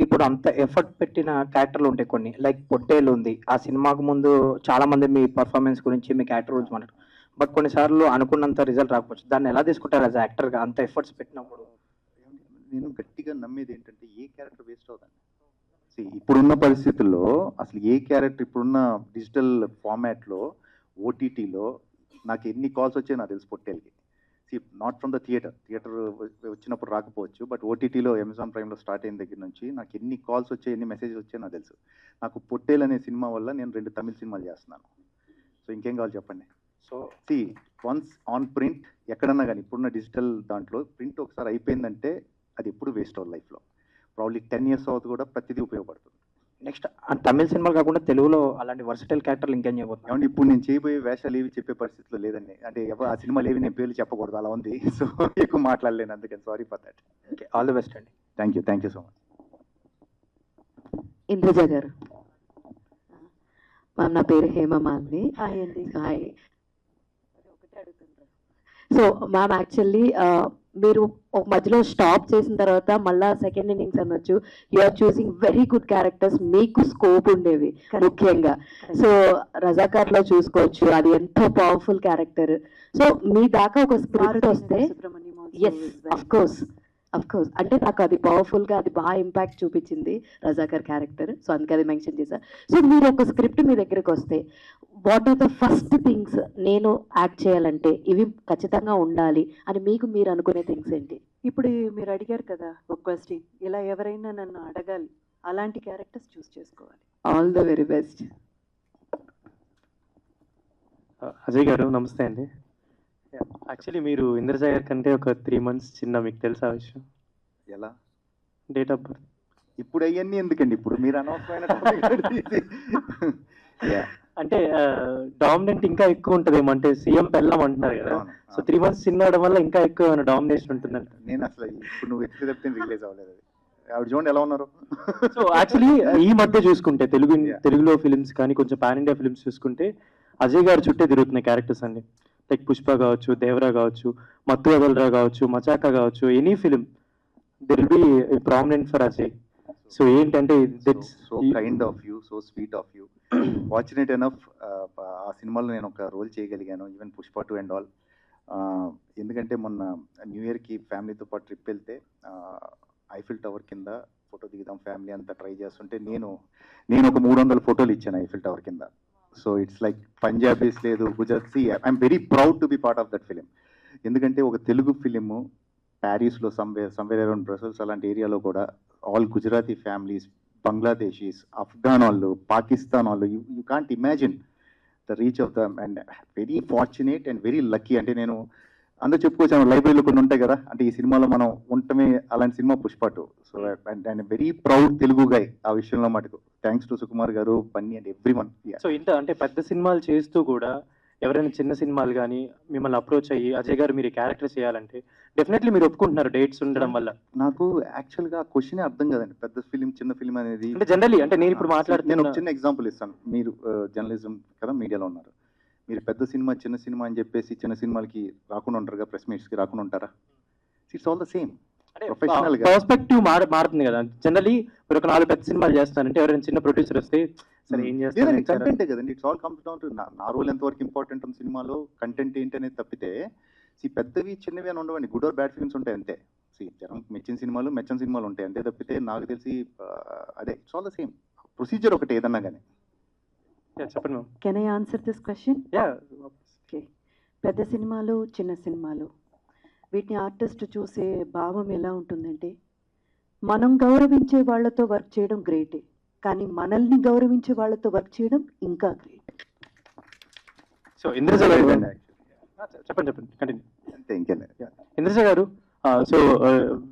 ఇప్పుడు అంత ఎఫర్ట్ పెట్టిన క్యారెక్టర్లు ఉంటాయి కొన్ని, లైక్ పొట్టేలు ఉంది. ఆ సినిమాకు ముందు చాలా మంది మీ పర్ఫార్మెన్స్ గురించి మీ క్యారెక్టర్ గురించి మాట్లాడారు, బట్ కొన్నిసార్లు అనుకున్నంత రిజల్ట్ రాకపోవచ్చు. దాన్ని ఎలా తీసుకుంటారు యాజ్ యాక్టర్గా అంత ఎఫర్ట్స్ పెట్టినప్పుడు? నేను గట్టిగా నమ్మేది ఏంటంటే ఏ క్యారెక్టర్ వేస్ట్ అవుతుంది. ఇప్పుడున్న పరిస్థితుల్లో అసలు ఏ క్యారెక్టర్, ఇప్పుడున్న డిజిటల్ ఫార్మాట్లో ఓటీటీలో నాకు ఎన్ని కాల్స్ వచ్చాయో నాకు తెలుసు పొట్టేలకి. నాట్ ఫ్రమ్ ద థియేటర్ వచ్చినప్పుడు రాకపోవచ్చు, బట్ ఓటీటీలో అమెజాన్ ప్రైమ్లో స్టార్ట్ అయిన దగ్గర నుంచి నాకు ఎన్ని కాల్స్ వచ్చాయి, ఎన్ని మెసేజెస్ వచ్చాయో నాకు తెలుసు. నాకు పొట్టేలు అనే సినిమా వల్ల నేను 2 తమిళ సినిమాలు చేస్తున్నాను. సో ఇంకేం కావాలి చెప్పండి. సో వన్స్ ఆన్ ప్రింట్ ఎక్కడన్నా కానీ ఇప్పుడున్న డిజిటల్ దాంట్లో ప్రింట్ ఒకసారి అయిపోయిందంటే అది ఎప్పుడు వేస్ట్ అవ్వదు లైఫ్లో. ప్రాబ్లీ 10 years అవుతుంది కూడా ప్రతిదీ ఉపయోగపడుతుంది. నెక్స్ట్ తమిళ సినిమాలు కాకుండా తెలుగులో అలాంటి వర్సిటల్ క్యారెక్టర్లు ఇంకేం చేయబోతుంది? ఏమంటే ఇప్పుడు నేను చేయబోయే వేషాలు ఏవి చెప్పే పరిస్థితిలో లేదండి, అంటే ఆ సినిమాలు ఏవి నేను పేర్లు చెప్పకూడదు, అలా ఉంది. సో ఎక్కువ మాట్లాడలేను, అందుకని sorry for that. Okay, all the best అండి. Thank you so much. Indraja గారు. మ్యామ్, నా పేరు హేమమాలిని. హాయ్ అండి. హాయ్. సో మ్యామ్, యాక్చువల్లీ మీరు ఒక మధ్యలో స్టాప్ చేసిన తర్వాత మళ్ళీ సెకండ్ ఇన్నింగ్స్ అనొచ్చు, you are choosing very good characters, మీకు స్కోప్ ఉండేవి ముఖ్యంగా. సో రజాకార్లో చూసుకోవచ్చు, అది ఎంతో పవర్ఫుల్ క్యారెక్టర్. సో మీ దాకా ఒక స్క్రిప్ట్ వస్తే, ఎస్ అఫ్ కోర్స్ అంటే నాకు అది పవర్ఫుల్గా అది బాగా ఇంపాక్ట్ చూపించింది రజాకర్ క్యారెక్టర్. సో అందుకే అది మెన్షన్ చేశాను. సో మీరు ఒక స్క్రిప్ట్ మీ దగ్గరికి వస్తే what are the first things నేను యాక్ట్ చేయాలంటే ఇవి ఖచ్చితంగా ఉండాలి అని మీకు మీరు అనుకునే థింగ్స్ ఏంటి? ఇప్పుడు మీరు అడిగారు కదా ఒక క్వశ్చన్, ఇలా ఎవరైనా నన్ను అడగాలి, అలాంటి క్యారెక్టర్స్ చూస్ చేసుకోవాలి. All the very best. Ajay గారు నమస్తే అండి. యాక్చువల్లీ మీరు ఇంద్రజ గారి కంటే ఒక 3 months చిన్న, మీకు తెలుసా విషయం? ఎలా? Date of birth. ఇప్పుడు అవన్నీ ఎందుకండి, ఇప్పుడు మీరు అనవసరమైన అంటే డామినెంట్ ఇంకా ఎక్కువ ఉంటుందేమో, అంటే సీఎం పెళ్ళం అంటున్నారు కదా. సో 3 months చిన్న అవడం వల్ల ఇంకా ఎక్కువ డామినేషన్ ఉంటుందంట. నేను అసలు ఇప్పుడు నువ్వు ఎత్తి చెప్తే రిలీజ్ అవ్వలేదు. ఆవిడ చూడండి ఎలా ఉన్నారు. సో యాక్చువల్లీ ఈ మధ్య చూసుకుంటే తెలుగులో ఫిలిమ్స్ కానీ కొంచెం పాన్ ఇండియా ఫిలిమ్స్ చూసుకుంటే అజయ్ గారు చుట్టే తిరుగుతున్న క్యారెక్టర్స్ అండి. లైక్ పుష్ప కావచ్చు, దేవరా కావచ్చు, మత్తు వదలరా కావచ్చు, మచాకా కావచ్చు, any film there will be prominent for Ajay. So ఏంటంటే so kind of you, so sweet of you. Fortunate enough ఆ సినిమాలో నేను ఒక రోల్ చేయగలిగాను, ఈవెన్ పుష్ప 2 అండ్ ఆల్. ఎందుకంటే మొన్న న్యూ ఇయర్కి ఫ్యామిలీతో పాటు ట్రిప్ వెళ్తే ఐఫిల్ టవర్ కింద ఫోటో దిగుదాం ఫ్యామిలీ అంతా ట్రై చేస్తుంటే నేను ఒక 300 ఫోటోలు ఇచ్చాను ఐఫిల్ టవర్ కింద. సో ఇట్స్ లైక్ పంజాబీస్ లేదు, Gujarati. I'm very proud to be part of that film. ఎందుకంటే ఒక తెలుగు ఫిలిము ప్యారిస్లో సమ్వేర్ అరౌండ్ బ్రసెల్స్ అలాంటి ఏరియాలో కూడా ఆల్ గుజరాతీ ఫ్యామిలీస్, బంగ్లాదేశీస్, అఫ్ఘాన్ వాళ్ళు, పాకిస్తాన్ వాళ్ళు, you can't imagine the reach of them. And very fortunate and very lucky. అంటే నేను అందరూ చెప్పుకోవచ్చు, లైబ్రరీలో కొన్ని ఉంటాయి కదా, అంటే ఈ సినిమాలో మనం ఉండటమే అలాంటి సినిమా Pushpa 2. So and very proud Telugu guy ఆ విషయంలో మటుకు. థ్యాంక్స్ టు సుకుమార్ గారు, Bunny and everyone. So ఇంత అంటే పెద్ద సినిమాలు చేస్తూ కూడా ఎవరైనా చిన్న సినిమాలు కానీ మిమ్మల్ని అప్రోచ్ అయ్యి అజయ్ గారు మీరు క్యారెక్టర్ చేయాలంటే డెఫినెట్లీ మీరు ఒప్పుకుంటున్నారు డేట్స్ ఉండడం వల్ల? నాకు యాక్చువల్గా క్వశ్చన్ అర్థం కదండి, పెద్ద ఫిలిం చిన్న ఫిలిం అనేది. అంటే జనరల్లీ అంటే నేను ఇప్పుడు మాట్లాడుతున్నాను, నేను ఒక చిన్న ఎగ్జాంపుల్ ఇస్తాను. మీరు జర్నలిజం కదా, మీడియాలో ఉన్నారు. మీరు పెద్ద సినిమా చిన్న సినిమా అని చెప్పేసి చిన్న సినిమాలకి రాకుండా ఉంటారు కదా, ప్రెస్ మీట్స్కి రాకుండా ఉంటారా? It's all the same. Professional perspective మారుతుంది కదా. జనరల్లీ మీరు ఒక 4 పెద్ద సినిమాలు చేస్తానంటే ఎవరైనా చిన్న ప్రొడ్యూసర్ వస్తే సరే ఏం చేస్తారు, కంటెంటే కదండి. It's all comes down to నా రోల్ ఎంతవరకు ఇంపార్టెంట్ ఉంది సినిమాలో, కంటెంట్ ఏంటి అనేది తప్పితే పెద్దవి చిన్నవి అని ఉండవండి. గుడ్ ఆర్ బ్యాడ్ ఫిల్మ్స్ ఉంటాయి అంతే. జనం మెచ్చిన సినిమాలు మెచ్చని సినిమాలు ఉంటాయి అంతే తప్పితే నాకు తెలిసి అదే it's all the same. Procedure ఒకటి ఏదన్నా కానీ. చెప్పండి. Can I answer this question? Okay. పెద్ద సినిమాలు చిన్న సినిమాలు వీటిని ఆర్టిస్ట్ చూసే భావం ఎలా ఉంటుందంటే, మనం గౌరవించే వాళ్ళతో వర్క్ చేయడం గ్రేటే, కానీ మనల్ని గౌరవించే వాళ్ళతో వర్క్ చేయడం ఇంకా గ్రేట్. సో ఇంద్రజ గారు చెప్పండి కంటిన్యూ. అంతే ఇంకేం. ఇంద్రజ గారు, సో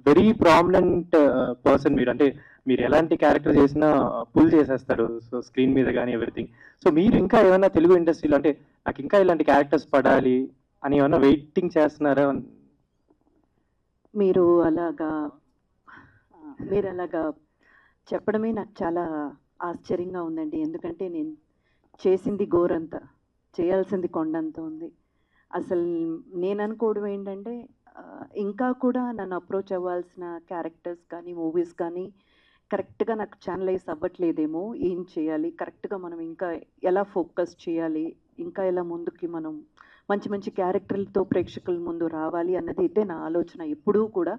వెరీ ప్రామినెంట్ పర్సన్ మీరు. అంటే మీరు ఎలాంటి క్యారెక్టర్ చేసినా పుల్ చేసేస్తారు, సో స్క్రీన్ మీద కానీ ఎవ్రీథింగ్. సో మీరు ఇంకా ఏమైనా తెలుగు ఇండస్ట్రీలో అంటే నాకు ఇంకా ఇలాంటి క్యారెక్టర్స్ పడాలి అని ఏమైనా వెయిటింగ్ చేస్తున్నారా? మీరు అలాగా చెప్పడమే నాకు చాలా ఆశ్చర్యంగా ఉందండి. ఎందుకంటే నేను చేసింది గోరంత, చేయాల్సింది కొండంత ఉంది. అసలు నేను అనుకోవడం ఏంటంటే ఇంకా కూడా నన్ను అప్రోచ్ అవ్వాల్సిన క్యారెక్టర్స్ కానీ మూవీస్ కానీ కరెక్ట్గా నాకు ఛానలైజ్ అవ్వట్లేదేమో. ఏం చేయాలి, కరెక్ట్గా మనం ఇంకా ఎలా ఫోకస్ చేయాలి, ఇంకా ఎలా ముందుకి మనం మంచి మంచి క్యారెక్టర్లతో ప్రేక్షకుల ముందు రావాలి అన్నది అయితే నా ఆలోచన ఎప్పుడూ కూడా.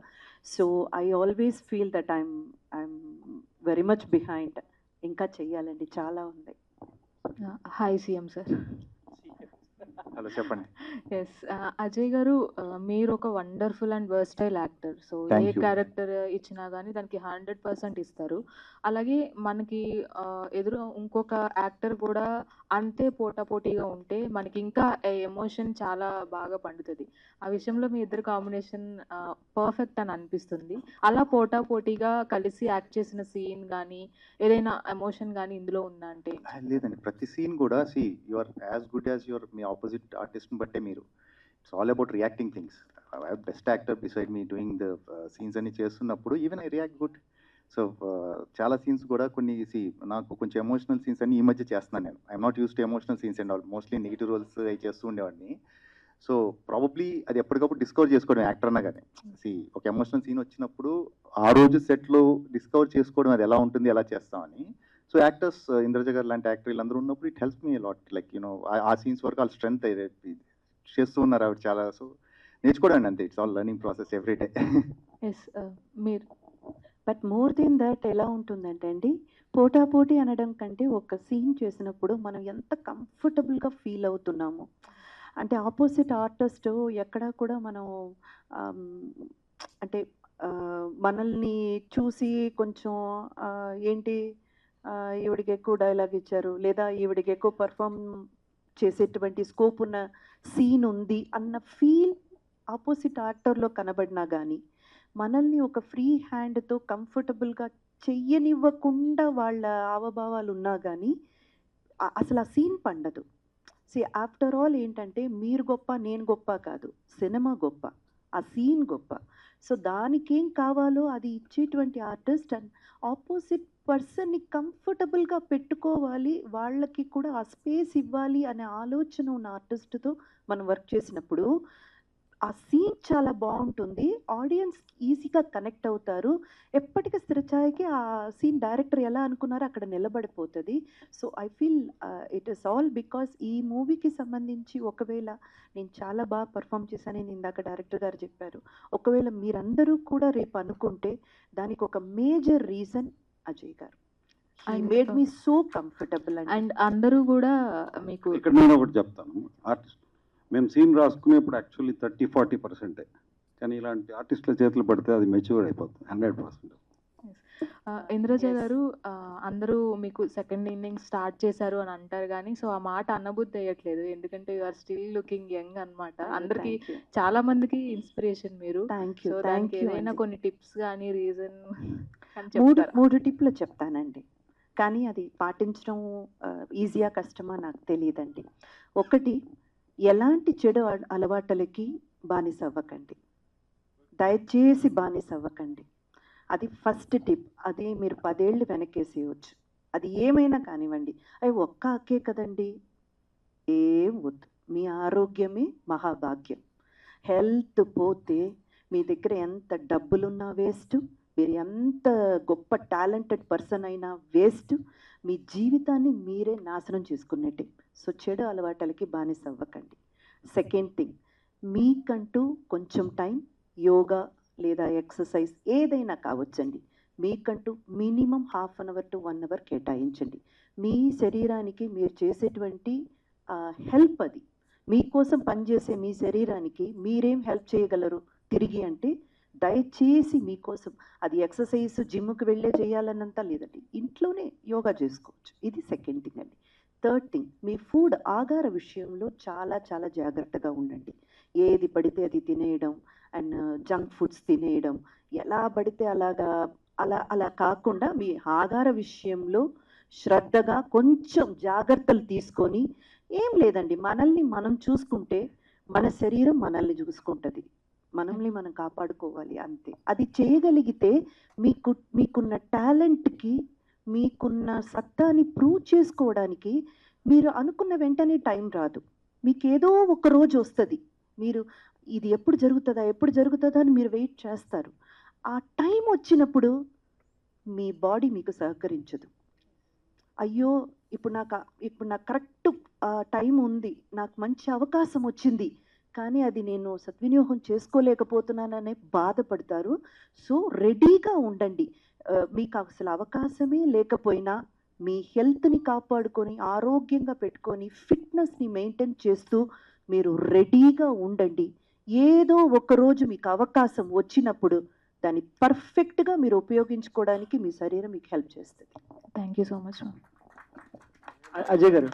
So I always feel that I'm very much behind. ఇంకా చెయ్యాలండి, చాలా ఉంది. Hi CM sir. హలో చెప్పండి. ఎస్ అజయ్ గారు, మీరు ఒక wonderful and versatile actor. So A character ఇచ్చినా కానీ దానికి 100% ఇస్తారు. అలాగే మనకి ఎదురు ఇంకొక యాక్టర్ కూడా అంతే పోటాపోటీగా ఉంటే మనకి ఇంకా ఎమోషన్ చాలా బాగా పండుతుంది. ఆ విషయంలో మీ ఇద్దరు కాంబినేషన్ పర్ఫెక్ట్ అని అనిపిస్తుంది. అలా పోటాపోటీగా కలిసి యాక్ట్ చేసిన సీన్ కానీ ఏదైనా ఎమోషన్ కానీ ఇందులో ఉందా అంటే? లేదండి, ప్రతి సీన్ కూడా you are as good as your మీ ఆపోజిట్ ఆర్టిస్ట్ని బట్టే మీరు. It's all about reacting things. Best actor beside me doing the scenes అన్ని చేస్తున్నప్పుడు even I react good. So చాలా సీన్స్ కూడా కొన్ని నాకు కొంచెం ఎమోషనల్ సీన్స్ అన్ని ఈ మధ్య చేస్తున్నాను నేను. I'm not use to emotional scenes and all. Mostly negative roles అవి చేస్తూ ఉండేవాడిని. సో ప్రాబబ్లీ అది ఎప్పటికప్పుడు డిస్కవర్ చేసుకోవడం యాక్టర్ అన్నా కానీ. ఒక ఎమోషనల్ సీన్ వచ్చినప్పుడు ఆ రోజు సెట్లో డిస్కవర్ చేసుకోవడం అది ఎలా ఉంటుంది, ఎలా చేస్తామని. సో యాక్టర్స్, ఇంద్రజ గారు లాంటి యాక్టర్ వీళ్ళందరూ ఉన్నప్పుడు it helps me lot. Like ఆ సీన్స్ వరకు వాళ్ళ స్ట్రెంత్ చేస్తూ ఉన్నారు ఆవిడ చాలా. సో నేర్చుకోవడం అంతే. It's all learning process every day. మీరు బట్ మోర్ దెన్ దట్ ఎలా ఉంటుందంటే అండి, పోటాపోటీ అనడం కంటే ఒక సీన్ చేసినప్పుడు మనం ఎంత కంఫర్టబుల్గా ఫీల్ అవుతున్నాము అంటే ఆపోజిట్ ఆర్టిస్ట్ ఎక్కడా కూడా మనం అంటే మనల్ని చూసి కొంచెం ఏంటి ఈవిడికి ఎక్కువ డైలాగ్ ఇచ్చారు లేదా ఈవిడికి ఎక్కువ పర్ఫామ్ చేసేటువంటి స్కోప్ ఉన్న సీన్ ఉంది అన్న ఫీల్ ఆపోజిట్ యాక్టర్లో కనబడినా కానీ మనల్ని ఒక ఫ్రీ హ్యాండ్తో కంఫర్టబుల్గా చెయ్యనివ్వకుండా వాళ్ళ హావభావాలు ఉన్నా కానీ అసలు ఆ సీన్ పండదు. ఆఫ్టర్ ఆల్ ఏంటంటే మీరు గొప్ప నేను గొప్ప కాదు, సినిమా గొప్ప. ఆ సీన్ గొప్ప. సో దానికేం కావాలో అది ఇచ్చేటువంటి ఆర్టిస్ట్ అండ్ ఆపోజిట్ పర్సన్ని కంఫర్టబుల్గా పెట్టుకోవాలి, వాళ్ళకి కూడా ఆ స్పేస్ ఇవ్వాలి అనే ఆలోచన ఉన్న ఆర్టిస్ట్తో మనం వర్క్ చేసినప్పుడు ఆ సీన్ చాలా బాగుంటుంది, ఆడియన్స్ ఈజీగా కనెక్ట్ అవుతారు. ఎప్పటికీ స్థిరచాయికి ఆ సీన్ డైరెక్టర్ ఎలా అనుకున్నారో అక్కడ నిలబడిపోతుంది. So I feel it is all because ఈ మూవీకి సంబంధించి ఒకవేళ నేను చాలా బాగా పర్ఫామ్ చేశానని ఇందాక డైరెక్టర్ గారు చెప్పారు. ఒకవేళ మీరందరూ కూడా రేపు అనుకుంటే దానికి ఒక మేజర్ రీజన్ అజయ్ గారు. He made me so comfortable and అందరూ కూడా మీకు ఇక్కడ నేను ఒకటి చెప్తాను. ఆర్టిస్ట్ మేము సీన్ రాసుకునేప్పుడు యాక్చువల్లీ 30-40%, కానీ ఇలాంటి ఆర్టిస్టుల చేతులు పడితే అది మెచ్యూర్ అయిపోతుంది 100%. ఇంద్రజ గారు, అందరూ మీకు సెకండ్ ఇన్నింగ్ స్టార్ట్ చేశారు అని అంటారు కానీ సో ఆ మాట అనబుద్ధి అయ్యట్లేదు, ఎందుకంటే you are still looking young అన్నమాట. అందరికి చాలా మందికి ఇన్స్పిరేషన్ మీరు. సో దానికి ఏదైనా కొన్ని టిప్స్ కానీ రీజన్ మూడు టిప్లు చెప్తానండి, కానీ అది పాటించడం ఈజీయా కష్టమా నాకు తెలియదండి. ఒకటి, ఎలాంటి చెడు అలవాట్లకి బానిస అవ్వకండి, దయచేసి బానిస అవ్వకండి. అది ఫస్ట్ టిప్. అది మీరు 10 ఏళ్ళు వెనకేసేయచ్చు, అది ఏమైనా కానివ్వండి. అవి ఒక్క అక్కే కదండి, ఏం వద్దు. మీ ఆరోగ్యమే మహాభాగ్యం. హెల్త్ పోతే మీ దగ్గర ఎంత డబ్బులున్నా వేస్ట్, మీరు ఎంత గొప్ప టాలెంటెడ్ పర్సన్ అయినా వేస్ట్. మీ జీవితాన్ని మీరే నాశనం చేసుకున్నట్టే. సో చెడు అలవాట్లకి బానిస అవ్వకండి. సెకండ్ థింగ్, మీకంటూ కొంచెం టైం యోగా లేదా ఎక్సర్సైజ్ ఏదైనా కావచ్చండి, మీకంటూ మినిమం 1/2 అవర్ to 1 అవర్ కేటాయించండి. మీ శరీరానికి మీరు చేసేటువంటి హెల్ప్, అది మీకోసం పనిచేసే మీ శరీరానికి మీరేం హెల్ప్ చేయగలరు తిరిగి అంటే దయచేసి మీకోసం అది ఎక్సర్సైజ్ జిమ్కి వెళ్ళే చేయాలన్నంత లేదండి, ఇంట్లోనే యోగా చేసుకోవచ్చు. ఇది సెకండ్ థింగ్ అండి. థర్డ్ థింగ్, మీ ఫుడ్ ఆహార విషయంలో చాలా చాలా జాగ్రత్తగా ఉండండి. ఏది పడితే అది తినేయడం అండ్ జంక్ ఫుడ్స్ తినేయడం, ఎలా పడితే అలా కాకుండా మీ ఆహార విషయంలో శ్రద్ధగా కొంచెం జాగ్రత్తలు తీసుకొని, ఏం లేదండి మనల్ని మనం చూసుకుంటే మన శరీరం మనల్ని చూసుకుంటుంది, మనల్ని మనం కాపాడుకోవాలి అంతే. అది చేయగలిగితే మీకున్న టాలెంట్కి, మీకున్న సత్తాని ప్రూవ్ చేసుకోవడానికి మీరు అనుకున్న వెంటనే టైం రాదు, మీకు ఏదో ఒక రోజు వస్తుంది. మీరు ఇది ఎప్పుడు జరుగుతుందా అని మీరు వెయిట్ చేస్తారు. ఆ టైం వచ్చినప్పుడు మీ బాడీ మీకు సహకరించదు. అయ్యో ఇప్పుడు నాకు కరెక్ట్ టైం ఉంది, నాకు మంచి అవకాశం వచ్చింది, కానీ అది నేను సద్వినియోగం చేసుకోలేకపోతున్నాననే బాధపడతారు. సో రెడీగా ఉండండి. మీకు అసలు అవకాశమే లేకపోయినా మీ హెల్త్ని కాపాడుకొని ఆరోగ్యంగా పెట్టుకొని ఫిట్నెస్ని మెయింటైన్ చేస్తూ మీరు రెడీగా ఉండండి. ఏదో ఒకరోజు మీకు అవకాశం వచ్చినప్పుడు దాన్ని పర్ఫెక్ట్గా మీరు ఉపయోగించుకోవడానికి మీ శరీరం మీకు హెల్ప్ చేస్తుంది. Thank you so much. Ajay గారు,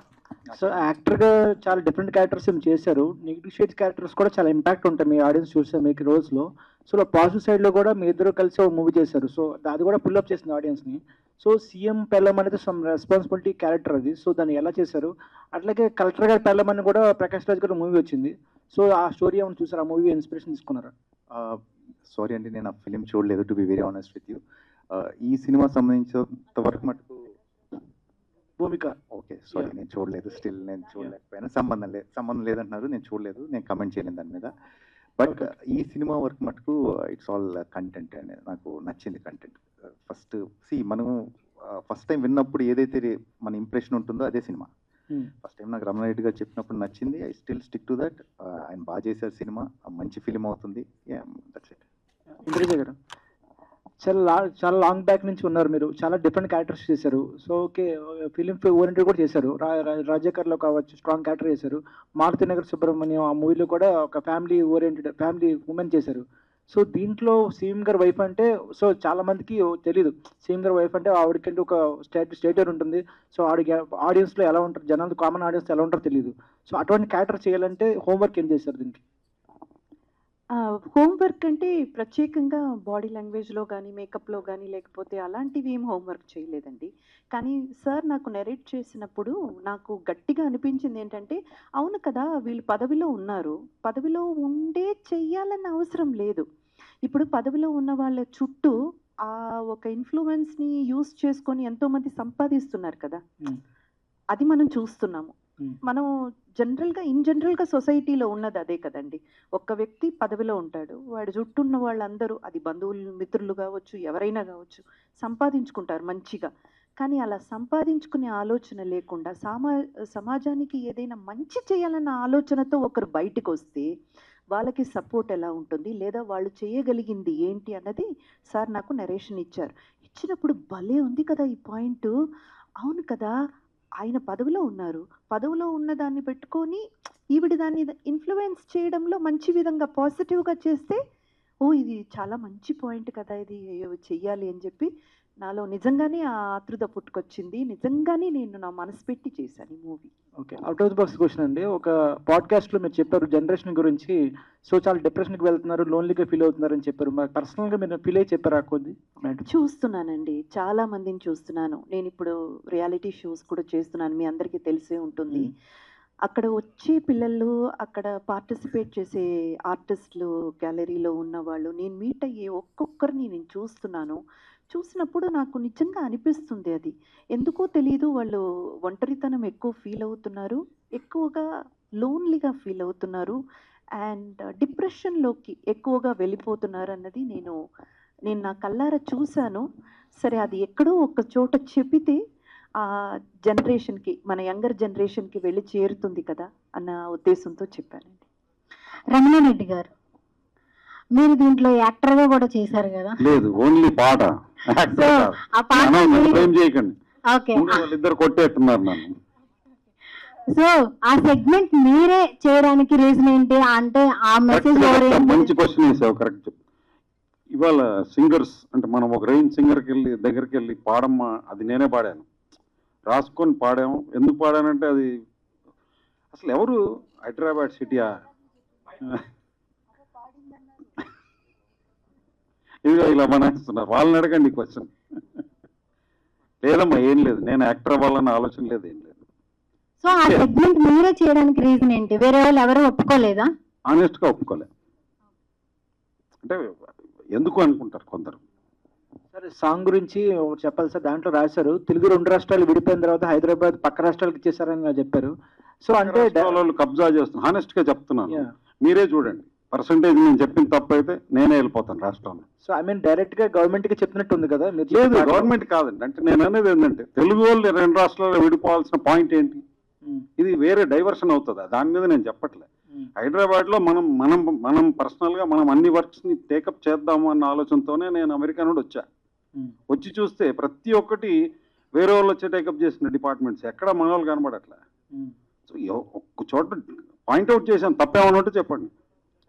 సో యాక్టర్గా చాలా డిఫరెంట్ క్యారెక్టర్స్ ఏమి చేశారు, నెగిటివ్ షేడ్స్ క్యారెక్టర్స్ కూడా చాలా ఇంపాక్ట్ ఉంటాయి మీ ఆడియన్స్ చూసారు మీకు రోజులో. సో పాజిటివ్ సైడ్లో కూడా మీ ఇద్దరు కలిసి ఒక మూవీ చేశారు, సో అది కూడా పుల్అప్ చేసింది ఆడియన్స్ని. సో సీఎం పెళ్ళం అనేది సమ్ రెస్పాన్సిబిలిటీ క్యారెక్టర్ అది, సో దాన్ని ఎలా చేశారు? అట్లాగే కలెక్టర్ గారి పెళ్ళం అని కూడా ప్రకాష్ రాజ్ గారు మూవీ వచ్చింది, సో ఆ స్టోరీ ఏమైనా చూసారు? ఆ మూవీ ఇన్స్పిరేషన్ తీసుకున్నారా? సారీ అండి, నేను ఆ ఫిలిం చూడలేదు, to be very honest with you. ఈ సినిమా సంబంధించినంత వరకు మటుకు భూమిక. ఓకే, సారీ, నేను చూడలేదు, స్టిల్ నేను చూడలేకపోయినా. సంబంధం లేదంటున్నారు, నేను చూడలేదు, నేను కమెంట్ చేయలేదు దాని మీద. బట్ ఈ సినిమా వరకు మటుకు ఇట్స్ ఆల్ కంటెంట్ అండి, నాకు నచ్చింది కంటెంట్. మనం ఫస్ట్ టైం విన్నప్పుడు ఏదైతే మన ఇంప్రెషన్ ఉంటుందో అదే సినిమా. ఫస్ట్ టైం నాకు రమణ రెడ్డి గారు చెప్పినప్పుడు నచ్చింది, I still stick to that. ఆయన బాగా చేశారు సినిమా, మంచి ఫిలిం అవుతుంది. ఇంద్రజ గారు, చాలా లాంగ్ బ్యాక్ నుంచి ఉన్నారు మీరు, చాలా డిఫరెంట్ క్యారెక్టర్స్ చేశారు. సో ఓకే, ఫిలిం ఓరియంటెడ్ కూడా చేశారు. రాజకర్లో కావచ్చు స్ట్రాంగ్ క్యారెక్టర్ చేశారు. మారుతి నగర్ సుబ్రహ్మణ్యం ఆ మూవీలో కూడా ఒక ఫ్యామిలీ ఓరియంటెడ్ ఫ్యామిలీ ఉమెన్ చేశారు. సో దీంట్లో సీఎం గారి వైఫ్ అంటే, సో చాలా మందికి తెలీదు సీఎం గారి వైఫ్ అంటే ఆవిడకంటే ఒక స్టేటర్ ఉంటుంది. సో ఆవిడకి ఆడియన్స్లో ఎలా ఉంటారు, జనాలు కామన్ ఆడియన్స్ ఎలా ఉంటారో తెలియదు. సో అటువంటి క్యారెక్టర్ చేయాలంటే హోంవర్క్ ఏం చేశారు దీనికి? హోంవర్క్ అంటే ప్రత్యేకంగా బాడీ లాంగ్వేజ్లో కానీ మేకప్లో కానీ లేకపోతే అలాంటివి ఏం హోంవర్క్ చేయలేదండి. కానీ సార్ నాకు నెరేట్ చేసినప్పుడు నాకు గట్టిగా అనిపించింది ఏంటంటే, అవును కదా వీళ్ళు పదవిలో ఉన్నారు, పదవిలో ఉండే చెయ్యాలన్న అవసరం లేదు. ఇప్పుడు పదవిలో ఉన్న వాళ్ళ చుట్టూ ఆ ఒక ఇన్ఫ్లుయెన్స్ని యూస్ చేసుకొని ఎంతోమంది సంపాదిస్తున్నారు కదా, అది మనం చూస్తున్నాము. మనం జనరల్గా సొసైటీలో ఉన్నది అదే కదండి. ఒక్క వ్యక్తి పదవిలో ఉంటాడు, వాడి చుట్టూ ఉన్న వాళ్ళందరూ, అది బంధువులు మిత్రులు కావచ్చు ఎవరైనా కావచ్చు, సంపాదించుకుంటారు మంచిగా. కానీ అలా సంపాదించుకునే ఆలోచన లేకుండా సమాజానికి ఏదైనా మంచి చేయాలన్న ఆలోచనతో ఒకరు బయటకు వస్తే వాళ్ళకి సపోర్ట్ ఎలా ఉంటుంది, లేదా వాళ్ళు చేయగలిగింది ఏంటి అన్నది సార్ నాకు నరేషన్ ఇచ్చారు. ఇచ్చినప్పుడు భలే ఉంది కదా ఈ పాయింట్. అవును కదా, ఆయన పదవిలో ఉన్నారు, పదవిలో ఉన్న దాన్ని పెట్టుకొని ఈవిడ దాన్ని ఇన్ఫ్లుయెన్స్ చేయడంలో మంచి విధంగా పాజిటివ్గా చేస్తే, ఓ ఇది చాలా మంచి పాయింట్ కదా, ఇది చెయ్యాలి అని చెప్పి నాలో నిజంగానే ఆ ఆతృత పుట్టుకొచ్చింది. నిజంగానే నేను నా మనసు పెట్టి చేశాను ఈ movie. Okay, out of the box question అండి. ఒక పాడ్కాస్ట్లో మీరు చెప్పారు జనరేషన్ గురించి, సో చాలా డిప్రెషన్కి వెళ్తున్నారు, లోన్లీగా ఫీల్ అవుతున్నారు అని చెప్పారు. మరి పర్సనల్గా మీరు ఫీల్ అయ్యి చెప్పారా కొద్ది? చూస్తున్నానండి, చాలా మందిని చూస్తున్నాను. నేను ఇప్పుడు రియాలిటీ షోస్ కూడా చేస్తున్నాను, మీ అందరికీ తెలిసే ఉంటుంది. అక్కడ వచ్చే పిల్లలు, అక్కడ పార్టిసిపేట్ చేసే ఆర్టిస్టులు, గ్యాలరీలో ఉన్న వాళ్ళు, నేను మీట్ అయ్యే ఒక్కొక్కరిని నేను చూస్తున్నాను. చూసినప్పుడు నాకు నిజంగా అనిపిస్తుంది, అది ఎందుకో తెలియదు, వాళ్ళు ఒంటరితనం ఎక్కువ ఫీల్ అవుతున్నారు, ఎక్కువగా లోన్లీగా ఫీల్ అవుతున్నారు, అండ్ డిప్రెషన్లోకి ఎక్కువగా వెళ్ళిపోతున్నారు అన్నది నేను నా కళ్ళారా చూశాను. సరే, అది ఎక్కడో ఒక చోట చెప్పితే ఆ జనరేషన్కి, మన యంగర్ జనరేషన్కి వెళ్ళి చేరుతుంది కదా అన్న ఉద్దేశంతో చెప్పానండి. రమణారెడ్డి గారు, మీరు దీంట్లో యాక్టర్గా కూడా చేశారు కదా? లేదు, ఓన్లీ పాట. సో ఆ పాట చేయకండి, ఓకే, వాళ్ళిద్దరు కొట్టేస్తున్నారు నన్ను. సో ఆ సెగ్మెంట్ మీరే చేయడానికి రీజన్ ఏంటి? అంటే ఆ మెసేజ్ మంచి క్వశ్చన్ వేసావు, కరెక్ట్. ఇవాళ సింగర్స్ అంటే మనం ఒక రేంజ్ సింగర్కి దగ్గరికి వెళ్ళి పాడమ్మా, అది నేనే పాడాను, రాసుకొని పాడాము. ఎందుకు పాడానంటే అది అసలు ఎవరు హైదరాబాద్ సిటీయా, ఇదిగో ఇలా మనేస్తున్నారు, వాళ్ళని అడగండి క్వశ్చన్. లేదమ్మా, ఏం లేదు, నేను యాక్టర్ అవ్వాలన్న ఆలోచన లేదు, ఏం లేదు. సో ఆ సెగ్మెంట్ మీరే చేయడానికి రీజన్ ఏంటి? వేరే వాళ్ళు ఎవరు ఒప్పుకోలేదా? ఆనెస్ట్గా ఒప్పుకోలే. అంటే ఎందుకు అనుకుంటారు కొందరు. సరే, సాంగ్ గురించి చెప్పాలి సార్. దాంట్లో రాశారు, తెలుగు 2 రాష్ట్రాలు విడిపోయిన తర్వాత హైదరాబాద్ పక్క రాష్ట్రాలకు ఇచ్చేసారని చెప్పారు. సో అంటే వాళ్ళు కబ్జా చేస్తున్నారు. హానెస్ట్గా చెప్తున్నాను, మీరే చూడండి. పర్సంటేజ్ నేను చెప్పిన తప్పు అయితే నేనే వెళ్ళిపోతాను రాష్ట్రంలో. సో ఐ మీన్ డైరెక్ట్ గా గవర్నమెంట్ కి చెప్పినట్టు ఉంది కదా? లేదు, గవర్నమెంట్ కాదండి. అంటే నేను అనేది ఏంటంటే, తెలుగు వాళ్ళు 2 రాష్ట్రాల్లో విడిపోవాల్సిన పాయింట్ ఏంటి? ఇది వేరే డైవర్షన్ అవుతుందా? దాని మీద నేను చెప్పట్లే. హైదరాబాద్ లో మనం పర్సనల్ గా మనం అన్ని వర్క్స్ ని టేకప్ చేద్దాము అన్న ఆలోచనతోనే నేను అమెరికా నుండి వచ్చి చూస్తే ప్రతి ఒక్కటి వేరే వాళ్ళు వచ్చి టేకప్ చేసిన డిపార్ట్మెంట్స్ ఎక్కడ మన వాళ్ళు కనబడట్లే. సో ఒక్క చోట పాయింట్అవుట్ చేశాను, తప్పేమన్నట్టు చెప్పండి.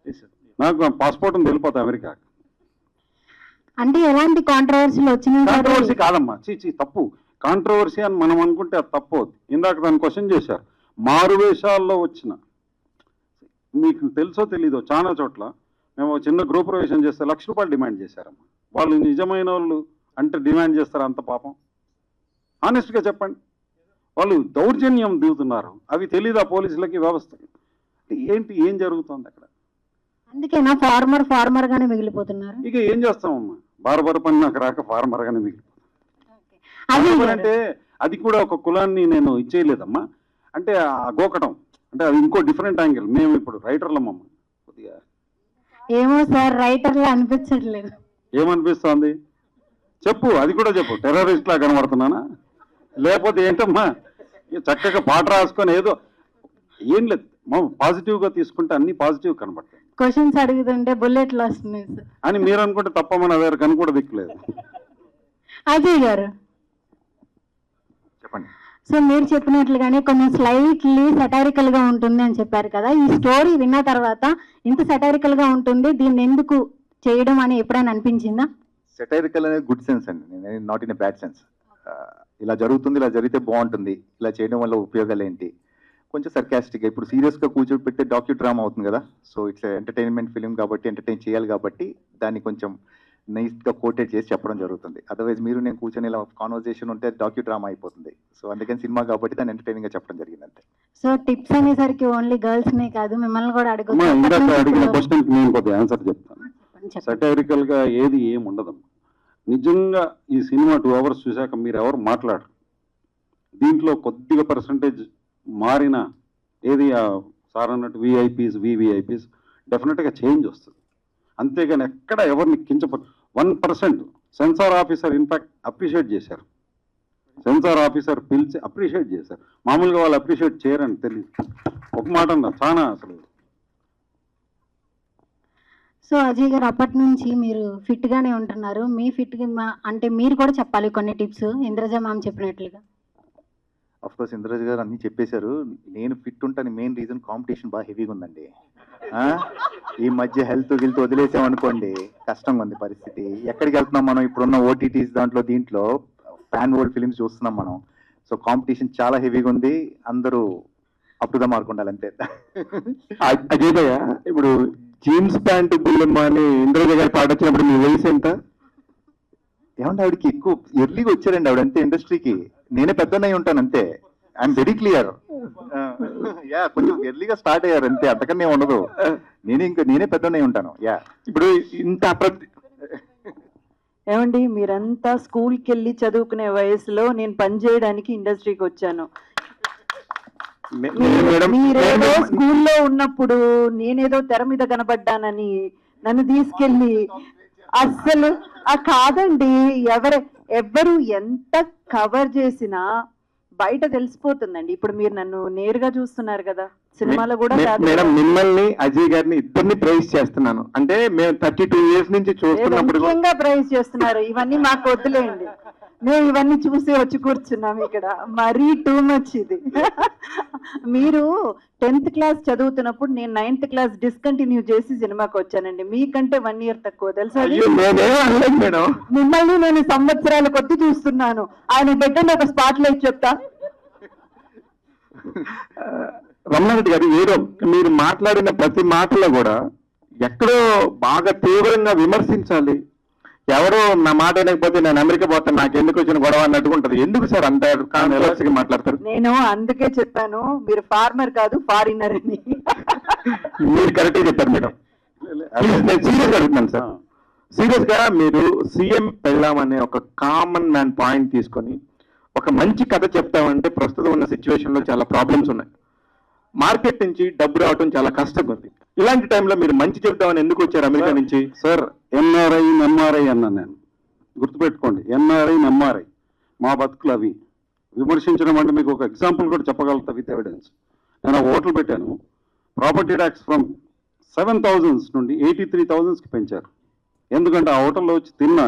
నాకు పాస్పోర్ట్ ఉంది, వెళ్ళిపోతా అమెరికా. అంటే ఎలాంటి కాంట్రవర్సీలు వచ్చినాయి? కాంట్రవర్సీ కాదమ్మా, తప్పు. కాంట్రవర్సీ అని మనం అనుకుంటే అది తప్పు అవుతుంది. ఇందాక దాన్ని క్వశ్చన్ చేశారు, మారువేషాల్లో వచ్చిన, మీకు తెలుసో తెలీదో, చాలా చోట్ల మేము చిన్న గృహ ప్రవేశం చేస్తే ₹1,00,000 డిమాండ్ చేశారమ్మా. వాళ్ళు నిజమైన వాళ్ళు అంటే డిమాండ్ చేస్తారు అంత పాపం? ఆనెస్ట్గా చెప్పండి. వాళ్ళు దౌర్జన్యం దిగుతున్నారు, అవి తెలీదా పోలీసులకి, వ్యవస్థకి? ఏంటి, ఏం జరుగుతుంది అక్కడ? అందుకేనా ఫార్మర్ గానే మిగిలిపోతున్నారు? ఇక ఏం చేస్తామమ్మా, బార్బర్ పని నాకు రాక ఫార్మర్ గానే మిగిలిపోతుంది. అంటే అది కూడా ఒక కులాన్ని నేను ఇచ్చేయలేదమ్మా. అంటే ఆ గోకటం అంటే అది ఇంకో డిఫరెంట్ యాంగిల్. మేము ఇప్పుడు రైటర్లమ్మా. కొద్దిగా ఏమో సార్, రైటర్లు అనిపించట్లేదు. ఏమనిపిస్తోంది చెప్పు, అది కూడా చెప్పు. టెర్రరిస్ట్ లా కనబడుతున్నానా లేకపోతే ఏంటమ్మా? చక్కగా పాట రాసుకొని ఏదో ఏం లేదు, పాజిటివ్ గా తీసుకుంటే అన్ని పాజిటివ్ కనబడతాయి. క్వశ్చన్స్ అడుగుతుంటే బుల్లెట్లు వస్తున్నాయి అని మీరు అనుకుంటే తప్పమని అదే కను కూడా దిక్కులేదు. అజయ్ గారు చెప్పండి. సో మీరు చెప్పినట్లుగానే కొంచెం స్లైట్లీ సెటారికల్ గా ఉంటుంది అని చెప్పారు కదా. ఈ స్టోరీ విన్న తర్వాత ఇంత సెటారికల్ గా ఉంటుంది, దీన్ని ఎందుకు చేయడం అని ఎప్పుడైనా అనిపించిందా? సెటైరికల్ అనేది గుడ్ సెన్స్ అండి, not in a bad sense. ఇలా జరుగుతుంది, ఇలా జరిగితే బాగుంటుంది, ఇలా చేయడం వల్ల ఉపయోగాలు ఏంటి, కొంచెం సర్కాస్టిక్గా, ఇప్పుడు సీరియస్గా కూర్చోబెట్టే డాక్యూ డ్రామా అవుతుంది కదా, సో ఇట్స్ ఎంటర్టైన్మెంట్ ఫిలిం కాబట్టి ఎంటర్టైన్ చేయాలి కాబట్టి దాన్ని కొంచెం నైస్గా కోటెడ్ చేసి చెప్పడం జరుగుతుంది. అదర్వైజ్ మీరు నేను కూర్చొని ఇలా కాన్వర్జేషన్ ఉంటే డాక్యూ డ్రామా అయిపోతుంది. సో అందుకని సినిమా కాబట్టి దాన్ని ఎంటర్టైనింగ్గా చెప్పడం జరిగింది అంతే. సో టిప్స్ అనేసరికి ఓన్లీ గర్ల్స్ నే కాదు, మిమ్మల్ని కూడా అమ్మా, ఇందాక అడిగిన అడుగుతాను. క్వశ్చన్ నేను కొద్దిగా ఆన్సర్ చెప్తాను. సటైరికల్ గా ఏది ఏం ఉండదు. నిజంగా ఈ సినిమా 2 hours చూశాక మీరు ఎవరు మాట్లాడరు. దీంట్లో కొద్దిగా పర్సంటేజ్ మారిన ఏది సార్ అన్నట్టు విఐపీస్ వివిఐపీస్ డెఫినెట్గా చేంజ్ వస్తుంది. అంతేగాని ఎక్కడ ఎవరిని కించపడు 1% సెన్సార్ ఆఫీసర్ ఇన్ఫాక్ట్ అప్రిషియేట్ చేశారు. సెన్సార్ ఆఫీసర్ పిలిచి అప్రిషియేట్ చేశారు. మామూలుగా వాళ్ళు అప్రిషియేట్ చేయరని తెలియదు. ఒక మాట అన్నా చాలా అసలు. సో అజయ్ గారు అప్పటి నుంచి మీరు ఫిట్ గానే ఉంటున్నారు. మీ ఫిట్ అంటే మీరు కూడా చెప్పాలి కొన్ని టిప్స్ ఇంద్రజ మ్యామ్ చెప్పినట్లుగా. అఫ్ కోర్స్ ఇంద్రజ్ గారు అన్నీ చెప్పేశారు. నేను ఫిట్ ఉంటాను మెయిన్ రీజన్ కాంపిటీషన్ బాగా హెవీగా ఉందండి. ఈ మధ్య హెల్త్ వదిలేసామనుకోండి కష్టంగా ఉంది పరిస్థితి. ఎక్కడికి వెళ్తున్నాం మనం? ఇప్పుడున్న ఓటీటీస్ దీంట్లో ఫ్యాన్ వరల్డ్ ఫిలిమ్స్ చూస్తున్నాం మనం. సో కాంపిటీషన్ చాలా హెవీగా ఉంది. అందరూ అప్ టు ద మార్క్ ఉండాలి అంతే. అజయ్ భయ్య, ఇప్పుడు జీన్స్ ప్యాంట్ గుల్లమ్మ అని ఇంద్రజ గారి పాట వచ్చినప్పుడు మీ వయసు ఎంత? ఏమంటే ఆవిడకి ఎక్కువ ఎర్లీగా వచ్చారండి ఆవిడ అంతే ఇండస్ట్రీకి. నేనే పెద్దనై ఉంటాను అంతే. I'm very clear. యా కొంచెం ఎర్లీగా స్టార్ట్ అయ్యారు అంతే, అంతకన్నా ఉండదు. నేనే పెద్దనై ఉంటాను. యా ఇప్పుడు ఇంత ఏమండి, మీరంతా స్కూల్కి వెళ్ళి చదువుకునే వయసులో నేను పని చేయడానికి ఇండస్ట్రీకి వచ్చాను. మీరేదో స్కూల్లో ఉన్నప్పుడు నేనేదో తెర మీద కనబడ్డానని నన్ను తీసుకెళ్ళి అస్సలు కాదండి. ఎవరు ఎంత కవర్ చేసినా బయట తెలిసిపోతుందండి. ఇప్పుడు మీరు నన్ను నేరుగా చూస్తున్నారు కదా, సినిమాలో కూడా మేడం మిమ్మల్ని అజయ్ గారిని ఇద్దరిని ప్రైజ్ చేస్తున్నాను. అంటే మేము 32 years నుంచి చూస్తున్నప్పుడు ముఖ్యంగా ప్రైజ్ చేస్తున్నారు. ఇవన్నీ మాకు వద్దులేండి, మేము ఇవన్నీ చూసి వచ్చి కూర్చున్నాం ఇక్కడ. మరీ టూ మచ్ ఇది. మీరు 10th class చదువుతున్నప్పుడు నేను 9th class డిస్కంటిన్యూ చేసి సినిమాకి వచ్చానండి. మీకంటే 1 year తక్కువ తెలుసా? మిమ్మల్ని నేను సంవత్సరాల కొద్ది చూస్తున్నాను. ఆయన పెట్టండి ఒక స్పాట్ లైట్ చెప్తా. రమణారెడ్డి గారు, ఏదో మీరు మాట్లాడిన ప్రతి మాటలో కూడా ఎక్కడో బాగా తీవ్రంగా విమర్శించాలి. ఎవరో నా మాట వినకపోతే నేను అమెరికా పోతాను, నాకు ఎందుకు వచ్చిన గొడవ అన్నట్టుగా ఉంటది. ఎందుకు సార్ అంత కాన్ఫిడెన్స్ గా మాట్లాడతారు? నేను అందుకే చెప్పాను మీరు ఫార్మర్ కాదు ఫారినర్ అని. మీరు కరెక్ట్ గా చెప్పారు మేడం. నేను సీరియస్ గా అడుగుతున్నాను సార్. సీరియస్ గా మీరు సీఎం పెళ్ళాం అనే ఒక కామన్ మ్యాన్ పాయింట్ తీసుకొని ఒక మంచి కథ చెప్తామంటే ప్రస్తుతం ఉన్న సిచ్యువేషన్ లో చాలా ప్రాబ్లమ్స్ ఉన్నాయి. మార్కెట్ నుంచి డబ్బు రావడం చాలా కష్టంగా ఉంది. ఇలాంటి టైంలో మీరు మంచి చెప్తామని ఎందుకు వచ్చారు అమెరికా నుంచి? సార్ ఎంఆర్ఐ అన్నాను నేను. గుర్తుపెట్టుకోండి, ఎంఆర్ఐ మా బతుకులు అవి. విమర్శించడం అంటే మీకు ఒక ఎగ్జాంపుల్ కూడా చెప్పగలుగుతా విత్ ఎవిడెన్స్. నేను ఒక హోటల్ పెట్టాను. ప్రాపర్టీ ట్యాక్స్ ఫ్రమ్ 7,000 నుండి 83,000కి పెంచారు. ఎందుకంటే ఆ హోటల్లో వచ్చి తిన్న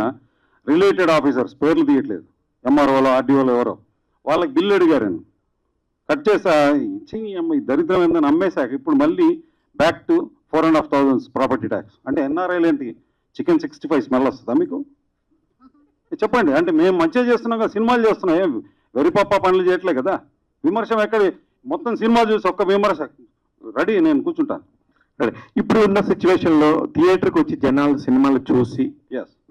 రిలేటెడ్ ఆఫీసర్స్ పేర్లు తీయట్లేదు, ఎంఆర్ఓలో ఆర్డీఓలో ఎవరో, వాళ్ళకి బిల్లు అడిగారండి. కట్ చేసా ఇచ్చి ఈ దరిద్రం ఏందని అమ్మేశాక ఇప్పుడు మళ్ళీ బ్యాక్ టు 4,500 ప్రాపర్టీ ట్యాక్స్. అంటే ఎన్ఆర్ఐలు ఏంటి, చికెన్ 65 స్మెల్ వస్తుందా మీకు? చెప్పండి. అంటే మేము మంచిగా చేస్తున్నాం కదా, సినిమాలు చేస్తున్నాం, ఏం వెరి పప్ప పనులు చేయట్లే కదా. విమర్శ ఎక్కడ? మొత్తం సినిమా చూసి ఒక్క విమర్శ రెడీ, నేను కూర్చుంటాను. ఇప్పుడు ఉన్న సిచ్యువేషన్ లో థియేటర్కి వచ్చి జనాలు సినిమాలు చూసి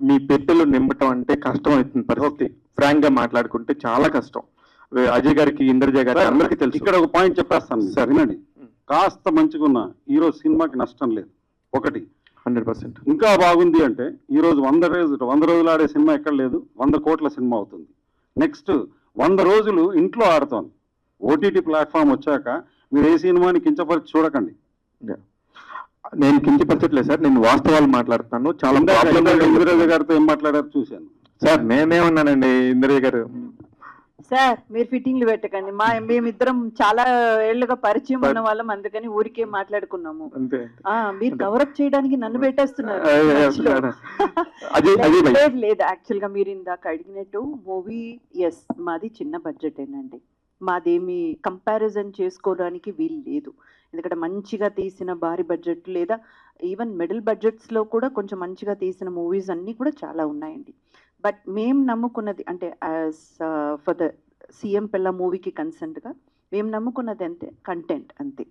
మీ పెట్టెలు నింపటం అంటే కష్టం అవుతుంది పరిస్థితి. ఫ్రాంక్ గా మాట్లాడుకుంటే చాలా కష్టం. అజయ్ గారికి, ఇంద్రజ గారికి అందరికీ తెలుసు. ఇక్కడ ఒక పాయింట్ చెప్పేస్తాను సార్, వినండి. కాస్త మంచిగా ఉన్న ఈరోజు సినిమాకి నష్టం లేదు. ఒకటి 100%. ఇంకా బాగుంది అంటే ఈరోజు 100 రోజులు ఆడే సినిమా ఎక్కడ లేదు, 100 కోట్ల సినిమా అవుతుంది. నెక్స్ట్ 100 రోజులు ఇంట్లో ఆడుతోంది. ఓటీటీ ప్లాట్ఫామ్ వచ్చాక మీరు ఏ సినిమాని కించపరిచి చూడకండి. నేను కించపరచట్లేదు సార్, నేను వాస్తవాలు మాట్లాడుతాను. చాలా ఇంద్రజ గారితో ఏం మాట్లాడారు చూశాను సార్. నేనేమన్నానండి ఇంద్రజ గారు? సార్ మీరు ఫిట్టింగ్లు పెట్టకండి. మేమిద్దరం చాలా ఏళ్లుగా పరిచయం ఉన్న వాళ్ళం, అందుకని ఊరికే మాట్లాడుకున్నాము. మీరు కవరప్ చేయడానికి నన్ను పెట్టేస్తున్నారు. లేదు, యాక్చువల్ గా మీరు ఇందాక అడిగినట్టు మూవీ మాది చిన్న బడ్జెట్ ఏనండి. మాదేమి కంపారిజన్ చేసుకోవడానికి వీలు లేదు. ఎందుకంటే మంచిగా తీసిన భారీ బడ్జెట్ లేదా ఈవెన్ మిడిల్ బడ్జెట్స్ లో కూడా కొంచెం మంచిగా తీసిన మూవీస్ అన్నీ కూడా చాలా ఉన్నాయండి. బట్ మేము నమ్ముకున్నది అంటే యాజ్ ఫర్ ద సీఎం పిల్ల మూవీకి కన్సెంట్గా మేము నమ్ముకున్నది అంటే కంటెంట్ అంతే.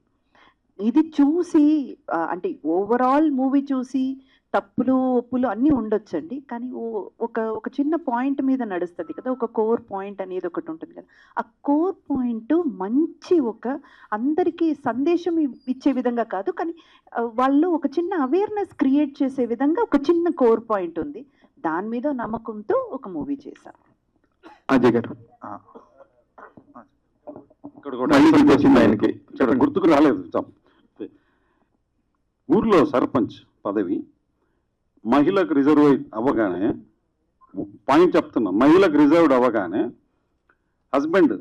ఇది చూసి అంటే ఓవరాల్ మూవీ చూసి తప్పులు ఒప్పులు అన్నీ ఉండొచ్చండి, కానీ ఒక చిన్న పాయింట్ మీద నడుస్తుంది కదా, ఒక కోర్ పాయింట్ అనేది ఒకటి ఉంటుంది కదా. ఆ కోర్ పాయింట్ మంచి అందరికీ సందేశం ఇచ్చే విధంగా కాదు, కానీ వాళ్ళు ఒక చిన్న అవేర్నెస్ క్రియేట్ చేసే విధంగా ఒక చిన్న కోర్ పాయింట్ ఉంది. దాని మీద నమ్మకంతో ఒక మూవీ చేశాం. అజయ్ గారు ఇక్కడ కూడా గుర్తుకు రాలేదు. ఊర్లో సర్పంచ్ పదవి మహిళకు రిజర్వ్ అవ్వగానే, పాయింట్ చెప్తున్నా, మహిళకు రిజర్వ్డ్ అవ్వగానే హస్బెండ్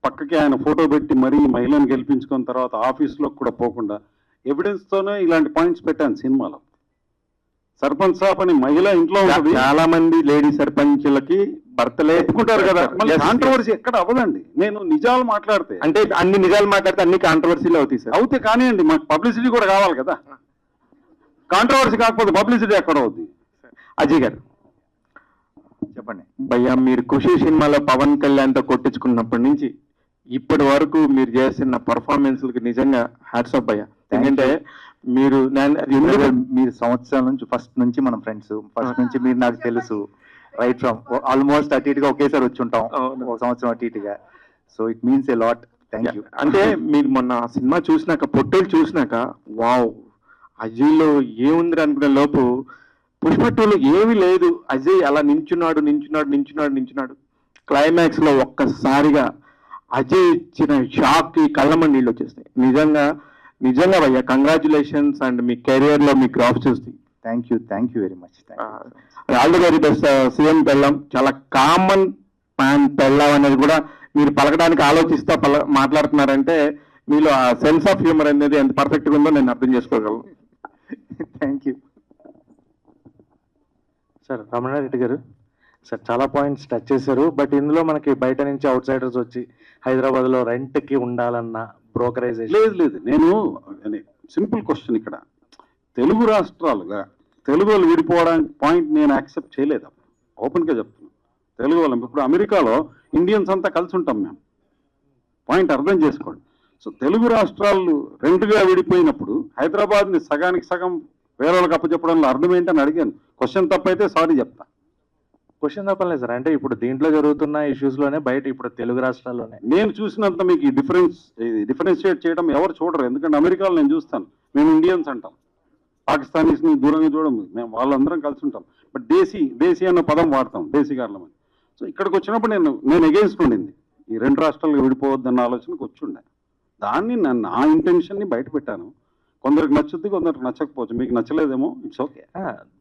పక్కకి ఆయన ఫోటో పెట్టి మరీ మహిళను గెలిపించుకున్న తర్వాత ఆఫీస్లో కూడా పోకుండా ఎవిడెన్స్తోనే ఇలాంటి పాయింట్స్ పెట్టాను సినిమాలో. సర్పంచ్ సాబ్ అని మహిళ ఇంట్లో చాలా మంది లేడీ సర్పంచ్లకి భర్తలే ఒప్పుకుంటారు కదా, మళ్ళీ కాంట్రవర్సీ ఎక్కడ అవ్వదండి. నేను నిజాలు మాట్లాడితే, అంటే అన్ని నిజాలు మాట్లాడితే అన్ని కాంట్రవర్సీలు అవుతాయి సార్. అవుతే కానివ్వండి, మాకు పబ్లిసిటీ కూడా కావాలి కదా. కాంట్రవర్సీ కాకపోతే పబ్లిసిటీ ఎక్కడ అవుద్ది? అజయ్ గారు చెప్పండి. భయ్యా, మీరు ఖుషి సినిమాలో పవన్ కళ్యాణ్తో కొట్టించుకున్నప్పటి నుంచి ఇప్పటి వరకు మీరు చేసిన పర్ఫార్మెన్స్లకి నిజంగా హ్యాట్స్ ఆఫ్ భయ్యా. ఎందుకంటే మీరు సంవత్సరాల నుంచి ఫస్ట్ నుంచి మనం ఫ్రెండ్స్, ఫస్ట్ నుంచి మీరు నాకు తెలుసు, రైట్ ఫ్రమ్ ఆల్మోస్ట్ అటు ఇటుగా ఒకేసారి వచ్చి ఉంటాం, ఒక సంవత్సరం అటు ఇటుగా. So it means a lot. Thank you. అంటే మీరు మొన్న సినిమా చూసినాక, పొట్టేలు చూసినాక, వావ్ అజయ్లో ఏముంది అనుకునే లోపు పుష్ప 2లో ఏమీ లేదు, అజయ్ అలా నించున్నాడు. క్లైమాక్స్ లో ఒక్కసారిగా అజయ్ ఇచ్చిన షాక్ కి కళ్ళమని నీళ్ళు వచ్చేస్తాయి. నిజంగా భయ్యా, కంగ్రాచులేషన్స్. అండ్ మీ కెరియర్ లో మీ గ్రాఫ్ చూస్తాయి. Thank you very much. All the very best. CM పెళ్ళం చాలా కామన్ మ్యాన్ పెళ్ళం అనేది కూడా మీరు పలకడానికి ఆలోచిస్తా మాట్లాడుతున్నారంటే మీలో ఆ సెన్స్ ఆఫ్ హ్యూమర్ అనేది ఎంత పర్ఫెక్ట్ గా ఉందో నేను అర్థం చేసుకోగలను. Thank you sir. రమణారెడ్డి గారు సార్ చాలా పాయింట్స్ టచ్ చేశారు. బట్ ఇందులో మనకి బయట నుంచి అవుట్ సైడర్స్ వచ్చి హైదరాబాద్లో రెంట్కి ఉండాలన్న బ్రోకరైజేషన్ లేదు. నేను సింపుల్ క్వశ్చన్, ఇక్కడ తెలుగు రాష్ట్రాలుగా తెలుగు వాళ్ళు విడిపోవడానికి పాయింట్ నేను యాక్సెప్ట్ చేయలేదు. ఓపెన్గా చెప్తున్నాను, తెలుగు వాళ్ళం ఇప్పుడు అమెరికాలో ఇండియన్స్ అంతా కలిసి ఉంటాం మేము. పాయింట్ అర్థం చేసుకోండి. సో తెలుగు రాష్ట్రాలు రెండుగా విడిపోయినప్పుడు హైదరాబాద్ని సగానికి సగం వేరే వాళ్ళకి అప్పచెప్పడంలో అర్థం ఏంటని అడిగాను. క్వశ్చన్ తప్పైతే సారీ చెప్తా. క్వశ్చన్ తప్పలేదు సార్. అంటే ఇప్పుడు దీంట్లో జరుగుతున్న ఇష్యూస్ లోనే బయట ఇప్పుడు తెలుగు రాష్ట్రాల్లోనే నేను చూసినంత మీకు డిఫరెన్షియేట్ చేయడం ఎవరు చూడరు. ఎందుకంటే అమెరికాలో నేను చూస్తాను, మేము ఇండియన్స్ అంటాం, పాకిస్తానీస్ని దూరంగా చూడము, మేము వాళ్ళందరం కలిసి ఉంటాం. బట్ దేశీ అన్న పదం వాడతాం, దేశీ గారులమని. సో ఇక్కడికి వచ్చినప్పుడు నేను ఎగెయిన్స్ట్ ఉండింది, ఈ రెండు రాష్ట్రాలు విడిపోవద్దన్న ఆలోచనకు వచ్చుండే. దాన్ని నా ఇంటెన్షన్ని బయట పెట్టాను. కొందరికి నచ్చుద్ది, కొందరికి నచ్చకపోవచ్చు. మీకు నచ్చలేదేమో, ఇట్స్ ఓకే.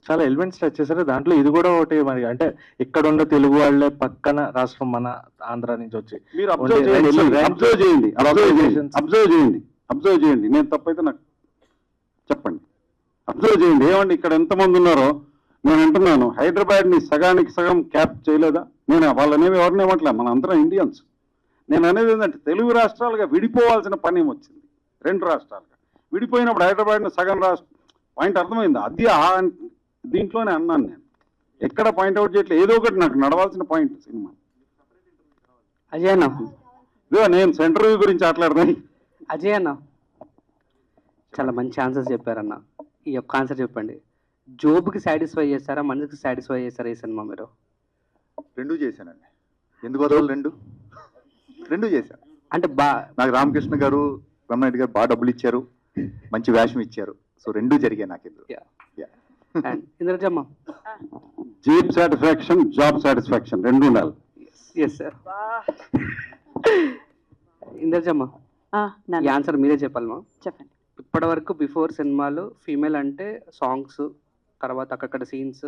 చాలా ఎలిమెంట్స్ టచ్ చేశారు. దాంట్లో ఇది కూడా ఒకటి మరి, అంటే ఇక్కడ ఉన్న తెలుగు వాళ్ళే పక్కన రాష్ట్రం మన ఆంధ్ర నుంచి వచ్చి మీరు అబ్జర్వ్ చేయండి. నేను తప్పైతే నాకు చెప్పండి. అబ్జర్వ్ చేయండి. ఏమండి ఇక్కడ ఎంతమంది ఉన్నారో నేను అంటున్నాను, హైదరాబాద్ని సగానికి సగం క్యాప్ చేయలేదా? నేను వాళ్ళనేవి ఎవరిని ఇవ్వట్లే, మన అందరం ఇండియన్స్. నేను అనేది ఏంటంటే తెలుగు రాష్ట్రాలుగా విడిపోవాల్సిన పని ఏమొచ్చింది. రెండు రాష్ట్రాలుగా విడిపోయినప్పుడు హైదరాబాద్ని సగం రాష్ట్రం పాయింట్ అర్థమైంది. అది దీంట్లోనే అన్నాను నేను, ఎక్కడ పాయింట్అవుట్ చేయట్లేదు. ఏదో ఒకటి నాకు నడవాల్సిన పాయింట్ సినిమా. అజయ్ అన్న, ఇదో నేను సెంటర్ వ్యూ గురించి మాట్లాడదాను. అజయ్ అన్న చాలా మంచి ఆన్సర్స్ చెప్పారన్న. ఈ యొక్క ఆన్సర్ చెప్పండి, జోబ్కి సాటిస్ఫై చేస్తారా, మనసుకి సాటిస్ఫై చేస్తారా ఈ సినిమా మీరు? రెండు చేశానండి. ఎందుకు వదలు? రెండు చేశాను. అంటే నాకు రామకృష్ణ గారు, రమణారెడ్డి గారు బాగా డబ్బులు ఇచ్చారు, మంచి వేషం ఇచ్చారు. సో రెండు జరిగాయి నాకు. ఇంద్రజమ్మ, జీప్ సాటిస్ఫాక్షన్, జాబ్ సాటిస్ఫాక్షన్ రెండు ఉండాలి. Yes sir. ఇంద్రజమ్మ, ఈ ఆన్సర్ మీరే చెప్పాలమ్మా. చెప్పండి. ఇప్పటి వరకు బిఫోర్ సినిమాలు ఫీమేల్ అంటే సాంగ్స్, తర్వాత అక్కడక్కడ సీన్స్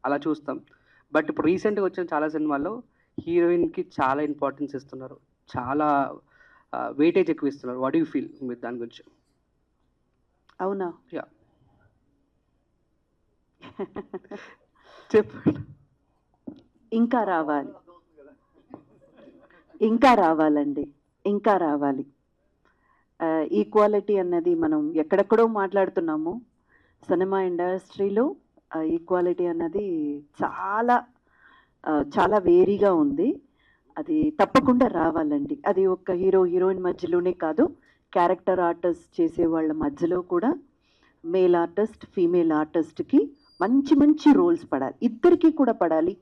అలా చూస్తాం. బట్ ఇప్పుడు రీసెంట్గా వచ్చిన చాలా సినిమాల్లో హీరోయిన్కి చాలా ఇంపార్టెన్స్ ఇస్తున్నారు, చాలా వెయిటేజ్ ఎక్కువ ఇస్తున్నారు. వాట్ యూ ఫీల్ మీరు దాని గురించి? అవునా? యా చెప్పండి. ఇంకా రావాలండి, ఇంకా రావాలి. ఈక్వాలిటీ అన్నది మనం ఎక్కడెక్కడో మాట్లాడుతున్నాము. సినిమా ఇండస్ట్రీలో ఈక్వాలిటీ అన్నది చాలా చాలా వేరీగా ఉంది. అది తప్పకుండా రావాలండి. అది ఒక హీరో హీరోయిన్ మధ్యలోనే కాదు, క్యారెక్టర్ ఆర్టిస్ట్ చేసే వాళ్ళ మధ్యలో కూడా మేల్ ఆర్టిస్ట్ ఫీమేల్ ఆర్టిస్ట్కి మంచి మంచి రోల్స్ పడాలి, ఇద్దరికి కూడా పడాలి,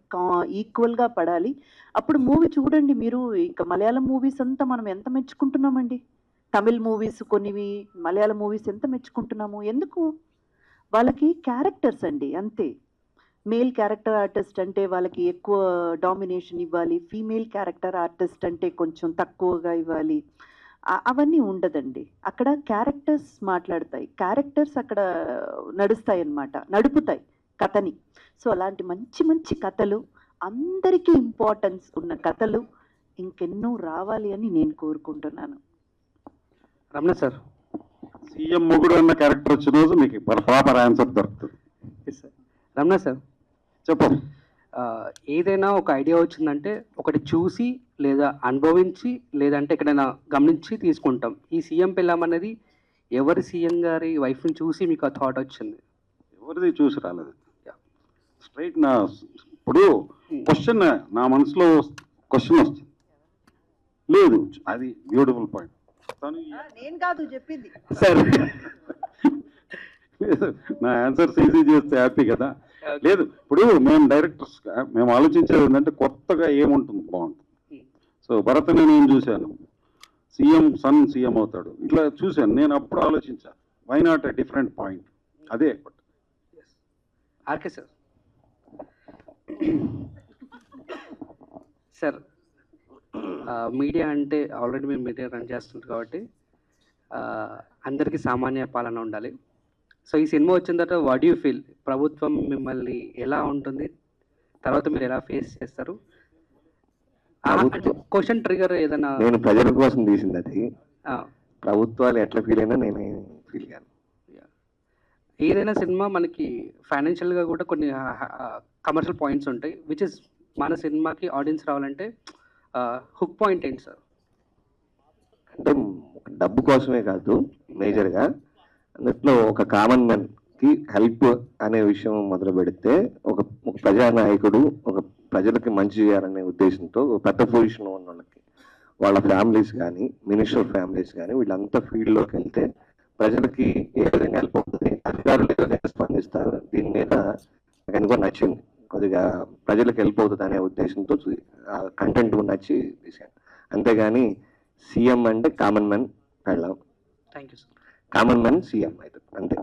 ఈక్వల్గా పడాలి. అప్పుడు మూవీ చూడండి మీరు, ఇంకా మలయాళం మూవీస్ అంతా మనం ఎంత మెచ్చుకుంటున్నామండి, తమిళ్ మూవీస్ కొన్నివి, మలయాళం మూవీస్ ఎంత మెచ్చుకుంటున్నాము. ఎందుకు? వాళ్ళకి క్యారెక్టర్స్ అండి, అంతే. మేల్ క్యారెక్టర్ ఆర్టిస్ట్ అంటే వాళ్ళకి ఎక్కువ డామినేషన్ ఇవ్వాలి, ఫీమేల్ క్యారెక్టర్ ఆర్టిస్ట్ అంటే కొంచెం తక్కువగా ఇవ్వాలి, అవన్నీ ఉండదండి. అక్కడ క్యారెక్టర్స్ మాట్లాడతాయి, క్యారెక్టర్స్ అక్కడ నడుస్తాయి అన్నమాట, నడుపుతాయి కథని. సో అలాంటి మంచి మంచి కథలు, అందరికీ ఇంపార్టెన్స్ ఉన్న కథలు ఇంకెన్నో రావాలి అని నేను కోరుకుంటున్నాను. రమణ సార్, సీఎం మొగుడు అన్న క్యారెక్టర్ వచ్చిన రోజు మీకు ప్రాపర్ ఆన్సర్ దొరుకుతుంది. రమణ సార్ చెప్పు. ఏదైనా ఒక ఐడియా వచ్చిందంటే ఒకటి చూసి లేదా అనుభవించి లేదంటే ఎక్కడైనా గమనించి తీసుకుంటాం. ఈ సీఎం పెళ్ళాం అనేది ఎవరి సీఎం గారి వైఫ్ని చూసి మీకు ఆ థాట్ వచ్చింది? ఎవరిది చూసి రాలేదు, స్ట్రైట్ నా ఇప్పుడు క్వశ్చన్ నా మనసులో క్వశ్చన్ వస్తుంది లేదు, అది బ్యూటిఫుల్ పాయింట్. నేను కాదు చెప్పింది సార్, నా ఆన్సర్స్ ఈజీ చేస్తే హ్యాపీ కదా. లేదు, ఇప్పుడు మేము డైరెక్టర్స్ మేము ఆలోచించేది ఏంటంటే కొత్తగా ఏముంటుంది బాగుంటుంది. సో భరత్ని నేను చూశాను, సన్ సీఎం అవుతాడు, ఇట్లా చూశాను. నేను అప్పుడు ఆలోచించాను, why not a different point. అదే ఆర్కే సార్. సార్, మీడియా అంటే ఆల్రెడీ మేము మీడియా రన్ చేస్తుంటాం కాబట్టి అందరికీ సామాన్య పాలన ఉండాలి. సో ఈ సినిమా వచ్చిన తర్వాత వాట్ యూ ఫీల్? ప్రభుత్వం మిమ్మల్ని ఎలా ఉంటుంది, తర్వాత మీరు ఎలా ఫేస్ చేస్తారు? క్వశ్చన్ ట్రిగర్ ఏదైనా? నేను ప్రజల కోసం తీసింది అది, ప్రభుత్వాలు ఎట్లా ఫీల్ అయినా నేను ఫీల్ కాను. ఏదైనా సినిమా మనకి ఫైనాన్షియల్గా కూడా కొన్ని కమర్షియల్ పాయింట్స్ ఉంటాయి, విచ్ ఇస్ మన సినిమాకి ఆడియన్స్ రావాలంటే హుక్ పాయింట్ ఏంటి సార్? అంటే డబ్బు కోసమే కాదు, మేజర్గా అందులో ఒక కామన్ మ్యాన్కి హెల్ప్ అనే విషయం మొదలు పెడితే ఒక ప్రజానాయకుడు ఒక ప్రజలకి మంచి చేయాలనే ఉద్దేశంతో పెద్ద పొజిషన్లో ఉన్న వాళ్ళకి వాళ్ళ ఫ్యామిలీస్ కానీ మినిస్టర్ ఫ్యామిలీస్ కానీ వీళ్ళంతా ఫీల్డ్లోకి వెళ్తే ప్రజలకి ఏ విధంగా హెల్ప్ అవుతుంది, అధికారులు ఏ విధంగా స్పందిస్తారు, దీని మీద నాకు ఎందుకో నచ్చింది. కొద్దిగా ప్రజలకు హెల్ప్ అవుతుంది అనే ఉద్దేశంతో కంటెంట్ నచ్చి తీశాను. అంతేగాని సీఎం అంటే కామన్ మ్యాన్ వెళ్ళాం, thank you sir. Common man CM అయితే అంతే.